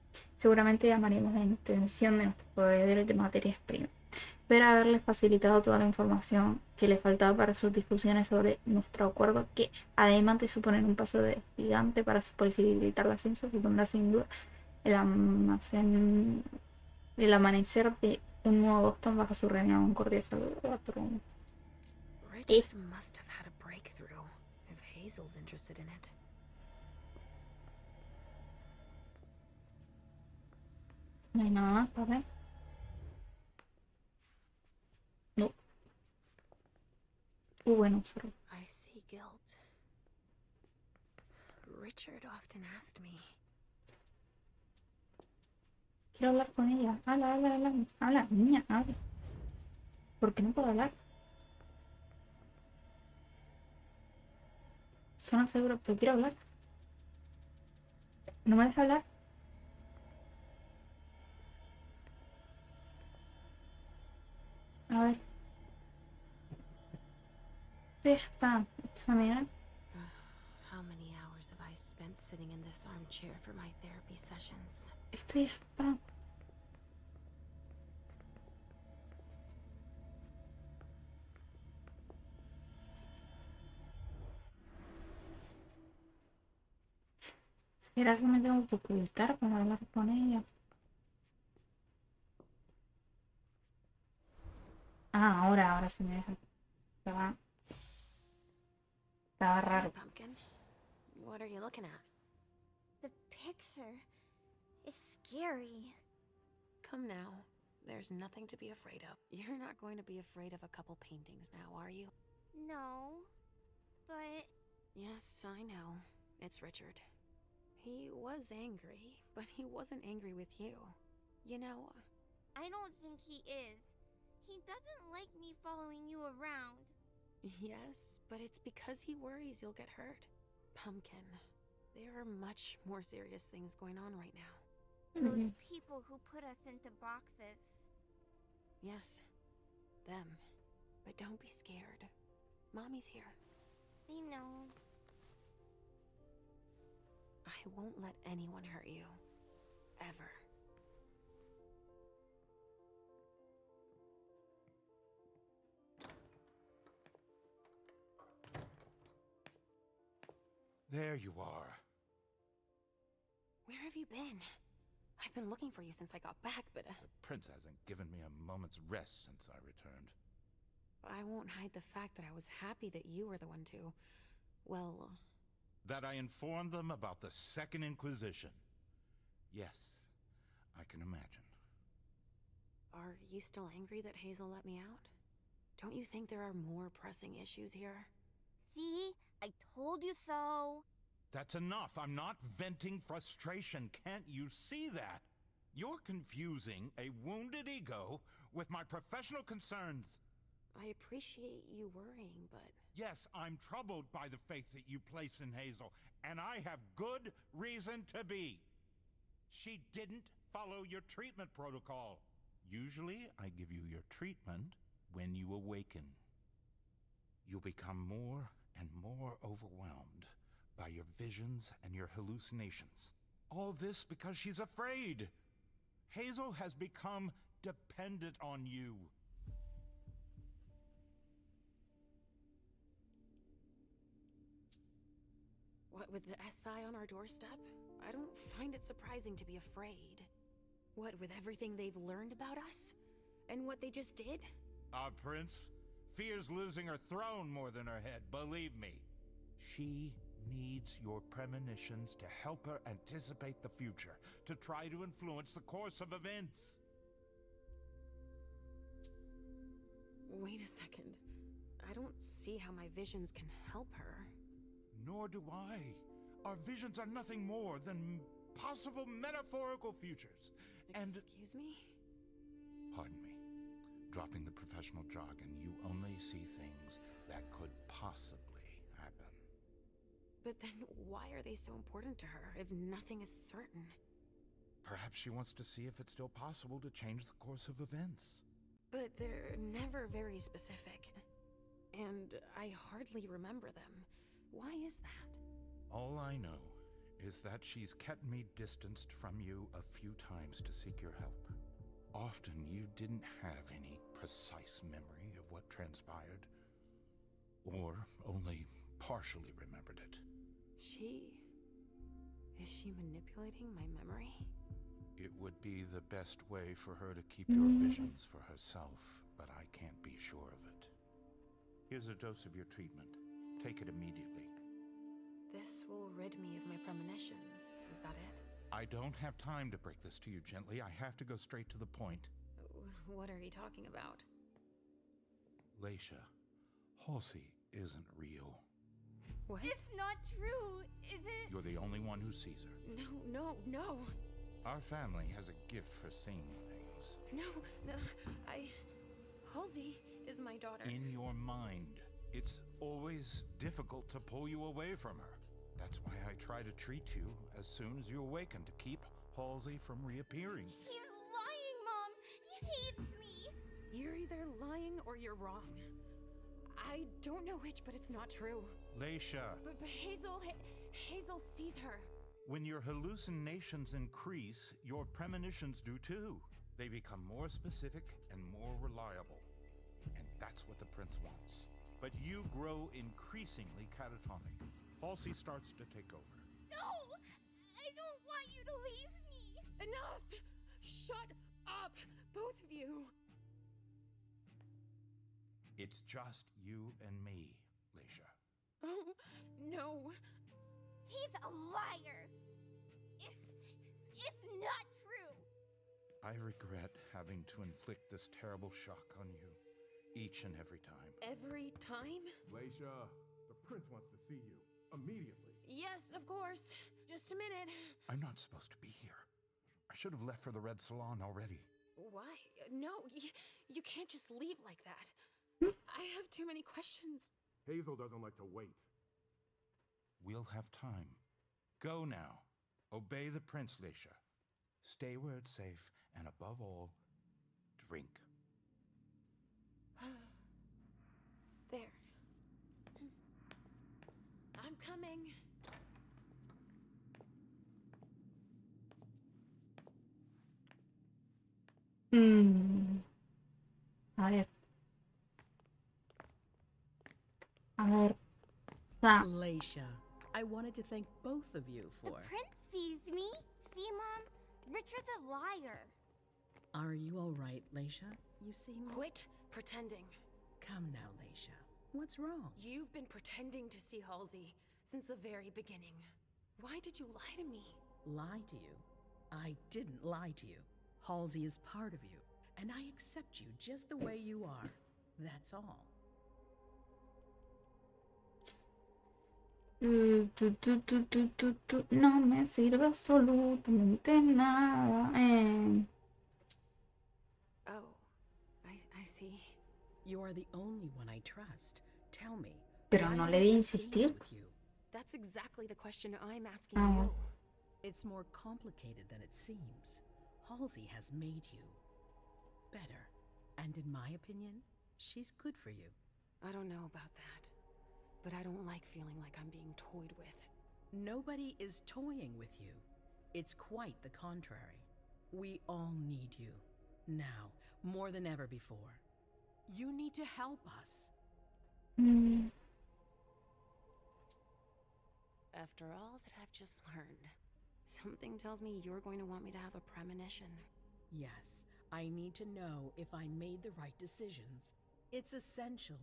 seguramente llamaríamos la intención de nuestros proveedores de materias primas. Espero haberles facilitado toda la información que le faltaba para sus discusiones sobre nuestro acuerdo, que además de suponer un paso de gigante para posibilitar la ciencia, supondrá sin duda el amanecer de un nuevo Boston bajo su reunión. Un cordial saludo a otro. Richard must have had a breakthrough if Hazel's interested in it. No hay nada más, ¿vale? No. Bueno, solo. I see guilt. Richard often asked me. Quiero hablar con ella. Habla, niña, habla. ¿Por qué no puedo hablar? Suena seguro, pero quiero hablar. ¿No me deja hablar? A ver. Está bien. How many hours have I spent sitting in this armchair for my therapy sessions? Esto ya está. ¿Será que me tengo que ocultar para hablar con ella? Ah, ahora sí me deja. Estaba raro. Pumpkin, what are you looking at? The picture is scary. Come now. There's nothing to be afraid of. You're not going to be afraid of a couple paintings now, are you? No, but... Yes, I know. It's Richard. He was angry, but he wasn't angry with you. You know... I don't think he is. He doesn't like me following you around. Yes, but it's because he worries you'll get hurt. Pumpkin, there are much more serious things going on right now. Those people who put us into boxes. Yes, them. But don't be scared. Mommy's here. I know. I won't let anyone hurt you. Ever. There you are. Where have you been? I've been looking for you since I got back, but... The prince hasn't given me a moment's rest since I returned. I won't hide the fact that I was happy that you were the one to... well... That I informed them about the Second Inquisition. Yes, I can imagine. Are you still angry that Hazel let me out? Don't you think there are more pressing issues here? See? I told you so. That's enough. I'm not venting frustration. Can't you see that? You're confusing a wounded ego with my professional concerns. I appreciate you worrying, but... Yes, I'm troubled by the faith that you place in Hazel, and I have good reason to be. She didn't follow your treatment protocol. Usually, I give you your treatment when you awaken. You'll become more and more overwhelmed by your visions and your hallucinations. All this because she's afraid. Hazel has become dependent on you. What with the SI on our doorstep? I don't find it surprising to be afraid. What with everything they've learned about us? And what they just did? Our prince fears losing her throne more than her head, believe me. She needs your premonitions to help her anticipate the future, to try to influence the course of events. Wait a second. I don't see how my visions can help her. Nor do I. Our visions are nothing more than possible metaphorical futures. Excuse me? Pardon me. Dropping the professional jargon, you only see things that could possibly happen. But then why are they so important to her if nothing is certain? Perhaps she wants to see if it's still possible to change the course of events. But they're never very specific. And I hardly remember them. Why is that? All I know is that she's kept me distanced from you a few times to seek your help. Often you didn't have any precise memory of what transpired, or only partially remembered it. Is she manipulating my memory? It would be the best way for her to keep your visions for herself, but I can't be sure of it. Here's a dose of your treatment. Take it immediately. This will rid me of my premonitions. Is that it? I don't have time to break this to you gently. I have to go straight to the point. What are you talking about? Leisha, Halsey isn't real. What? It's not true, is it? You're the only one who sees her. No. Our family has a gift for seeing things. No, Halsey is my daughter. In your mind. It's always difficult to pull you away from her. That's why I try to treat you as soon as you awaken, to keep Halsey from reappearing. He's lying, Mom! He hates me! You're either lying or you're wrong. I don't know which, but it's not true. Leisha! But Hazel sees her. When your hallucinations increase, your premonitions do too. They become more specific and more reliable. And that's what the prince wants. But you grow increasingly catatonic. Halsey starts to take over. No! I don't want you to leave me! Enough! Shut up, both of you! It's just you and me, Leisha. Oh, no. He's a liar! It's not true! I regret having to inflict this terrible shock on you, each and every time. Every time? Leisha, the prince wants to see you. Immediately. Yes, of course. Just a minute. I'm not supposed to be here. I should have left for the Red Salon already. Why? No, you can't just leave like that. I have too many questions. Hazel doesn't like to wait. We'll have time. Go now. Obey the prince, Leisha. Stay where it's safe, and above all, drink. There. I'm coming. A ver. Ah. Leisha, I wanted to thank both of you for... The prince sees me. See, Mom? Richard's a liar. Are you all right, Leisha? You seem... Quit pretending. Come now, Leisha. What's wrong? You've been pretending to see Halsey since the very beginning. Why did you lie to me? Lie to you? I didn't lie to you. Halsey is part of you, and I accept you just the way you are. That's all. No me sirve absolutamente nada. Oh, I see. You are the only one I trust. Tell me. Pero no le di insistir. That's exactly the question I'm asking you. It's more complicated than it seems. Halsey has made you better. And in my opinion, she's good for you. I don't know about that. But I don't like feeling like I'm being toyed with. Nobody is toying with you. It's quite the contrary. We all need you. Now, more than ever before. You need to help us. After all that I've just learned, something tells me you're going to want me to have a premonition. Yes, I need to know if I made the right decisions. It's essential.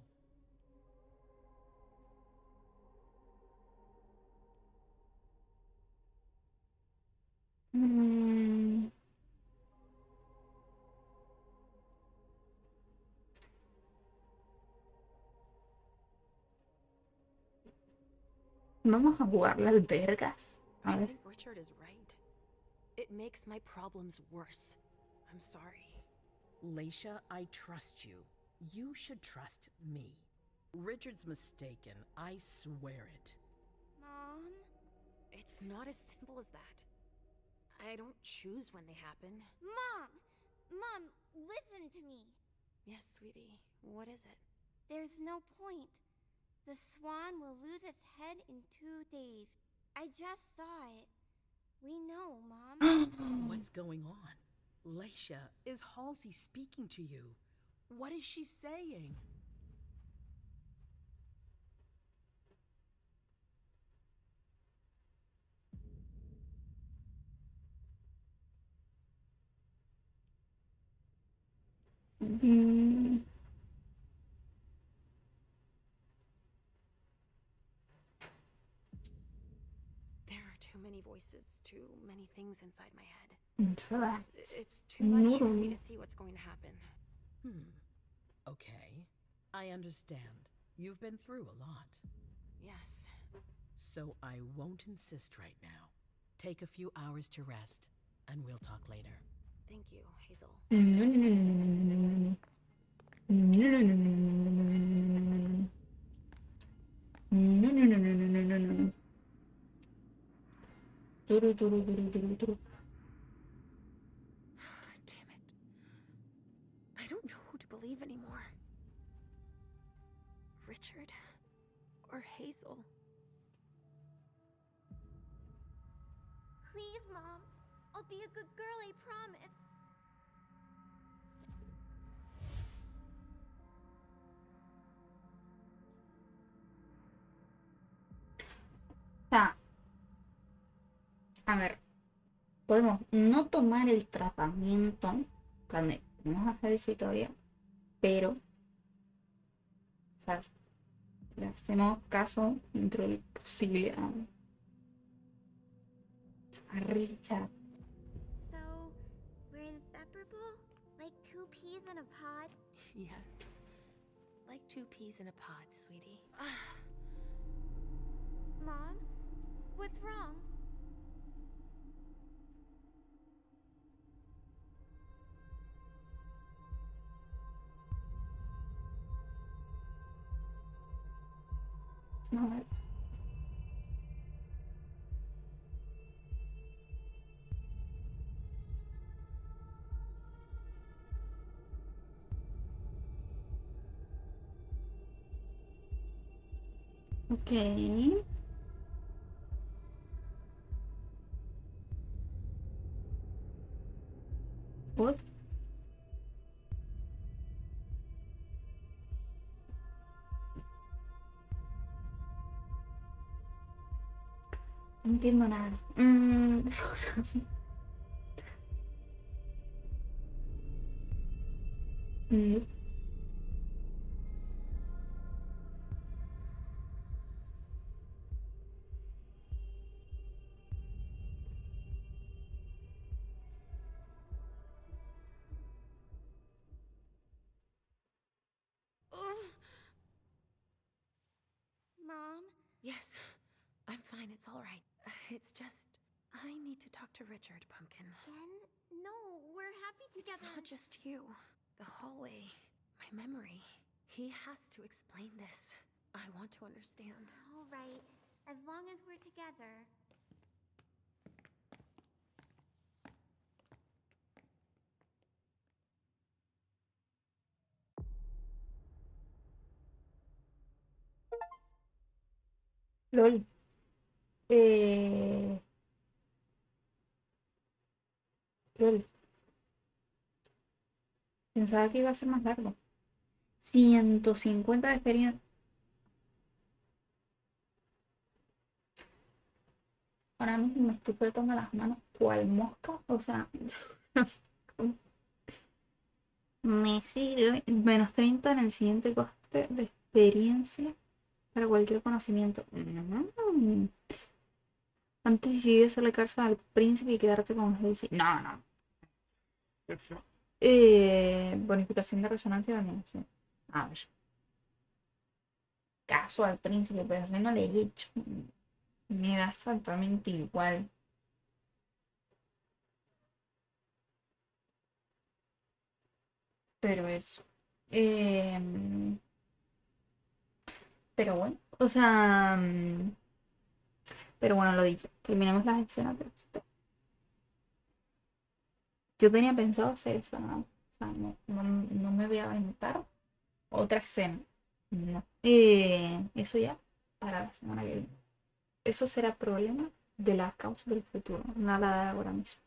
Vamos a jugar las albergas. A I ver. think Richard is right. It makes my problems worse. I'm sorry. Leisha, I trust you. You should trust me. Richard's mistaken. I swear it. Mom? It's not as simple as that. I don't choose when they happen. Mom! Mom, listen to me. Yes, sweetie. What is it? There's no point. The swan will lose its head in 2 days. I just saw it. We know, Mom. What's going on? Leisha, is Halsey speaking to you? What is she saying? There are too many voices, too many things inside my head. Relax. It's too much for No. me to see what's going to happen. Okay. I understand. You've been through a lot. Yes. So I won't insist right now. Take a few hours to rest, and we'll talk later. Thank you, Hazel. Damn it. I don't know who to believe anymore. Richard or Hazel. Please, Mom. I'll be a good girl, I promise. O sea, a ver, podemos no tomar el tratamiento, en plan de, vamos a hacer esa historia, pero, o sea, le hacemos caso dentro del posible a Richard. So, we're inseparable? Like two peas in a pod? Yes. Like two peas in a pod, sweetie. Mom? What's wrong? A ver. Ok. What? No entiendo nada. O sea, no. Mom? Yes, I'm fine. It's all right. It's just, I need to talk to Richard, Pumpkin. Again? No, we're happy together. It's not just you. The hallway, my memory. He has to explain this. I want to understand. All right, as long as we're together. LOL. LOL. Pensaba que iba a ser más largo. 150 de experiencia. Ahora mismo me estoy frotando las manos cual mosca. O sea, me sirve. Menos 30 en el siguiente coste de experiencia para cualquier conocimiento. Antes decidí hacerle caso al príncipe y quedarte con Hazel. No, no. Bonificación de resonancia de animación. A ver. Caso al príncipe, pero así no le he hecho. Me da exactamente igual. Pero eso. Pero bueno. O sea. Pero bueno, lo dicho. Terminemos las escenas de usted. Yo tenía pensado hacer eso, ¿no? O sea, no me voy a aventar otra escena. No. Eso ya para la semana que viene. eso será problema de la causa del futuro, nada de ahora mismo.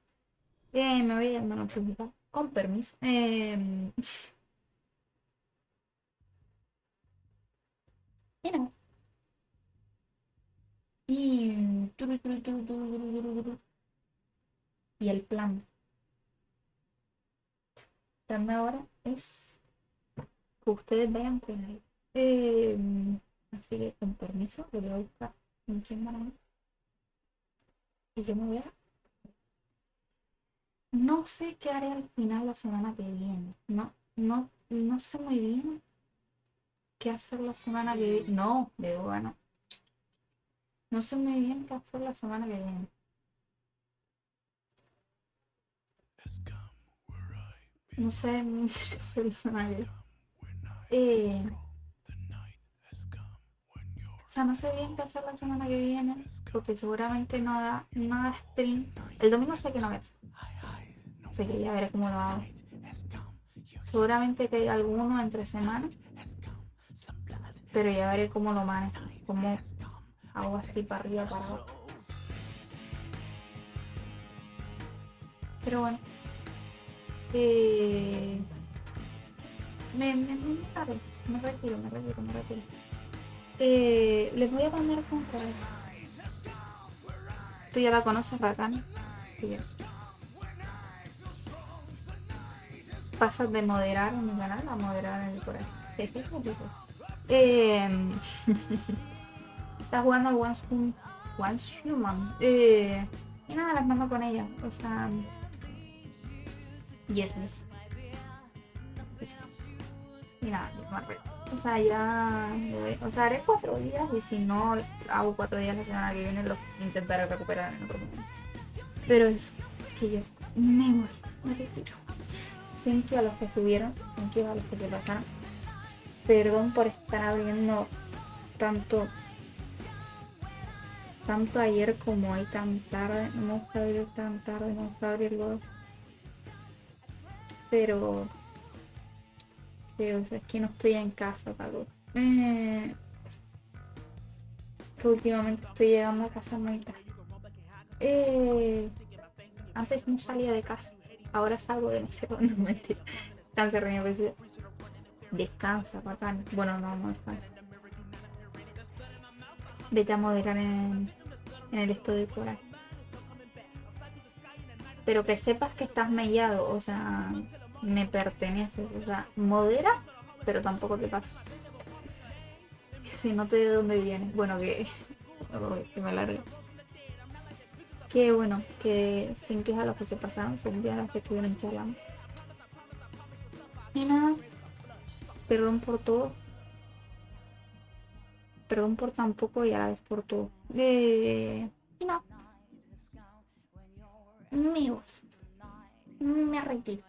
Me voy a llamar a noche con permiso. Mira. Y el plan ahora es que ustedes vean por ahí. Así que con permiso, lo voy a buscar en quién van a ver. Y yo me voy a... No sé qué haré al final la semana que viene. No sé muy bien qué hacer la semana que viene. No, de bueno. No sé muy bien qué hacer la semana que viene. No sé qué hacer la semana que viene. O sea, no sé bien qué hacer la semana que viene, porque seguramente no haga stream. El domingo sé que no voy a hacer. Así que ya veré cómo lo hago. Seguramente que hay alguno entre semanas, pero ya veré cómo lo manejo. Cómo hago así para arriba, para abajo. Pero bueno. Me retiro. Les voy a poner con correo. Tú ya la conoces, Rakan. Sí. Pasas de moderar en mi canal a moderar en el correo. Está jugando al Once Human. Y nada, las mando con ella. O sea... Yes. Y nada, o sea, ya... O sea, haré 4 días y si no hago 4 días la semana que viene, los intentaré recuperar en otro momento. Pero eso, que yo me retiro. Thank you a los que estuvieron, thank you a los que se pasaron. Perdón por estar abriendo tanto ayer como hoy tan tarde. No me gusta abrir tan tarde, no me gusta abrirlo. Pero es que no estoy en casa, tal vez. Que últimamente estoy llegando a casa muy tarde. Antes no salía de casa. Ahora salgo de no sé cuándo, mentira. Cáncer, reño, descansa, bacán. Bueno, no descansa. Vete a moderar en el estudio por ahí. Pero que sepas que estás mellado, o sea, me perteneces. O sea, modera, pero tampoco te pasa. Que si no te de dónde vienes. Bueno, que me largue. Que bueno, que sin que a los que se pasaron, son ya los que estuvieron charlando. Y nada, perdón por todo. Perdón por tan poco y a la vez por todo. Y no. Amigos, me retiro.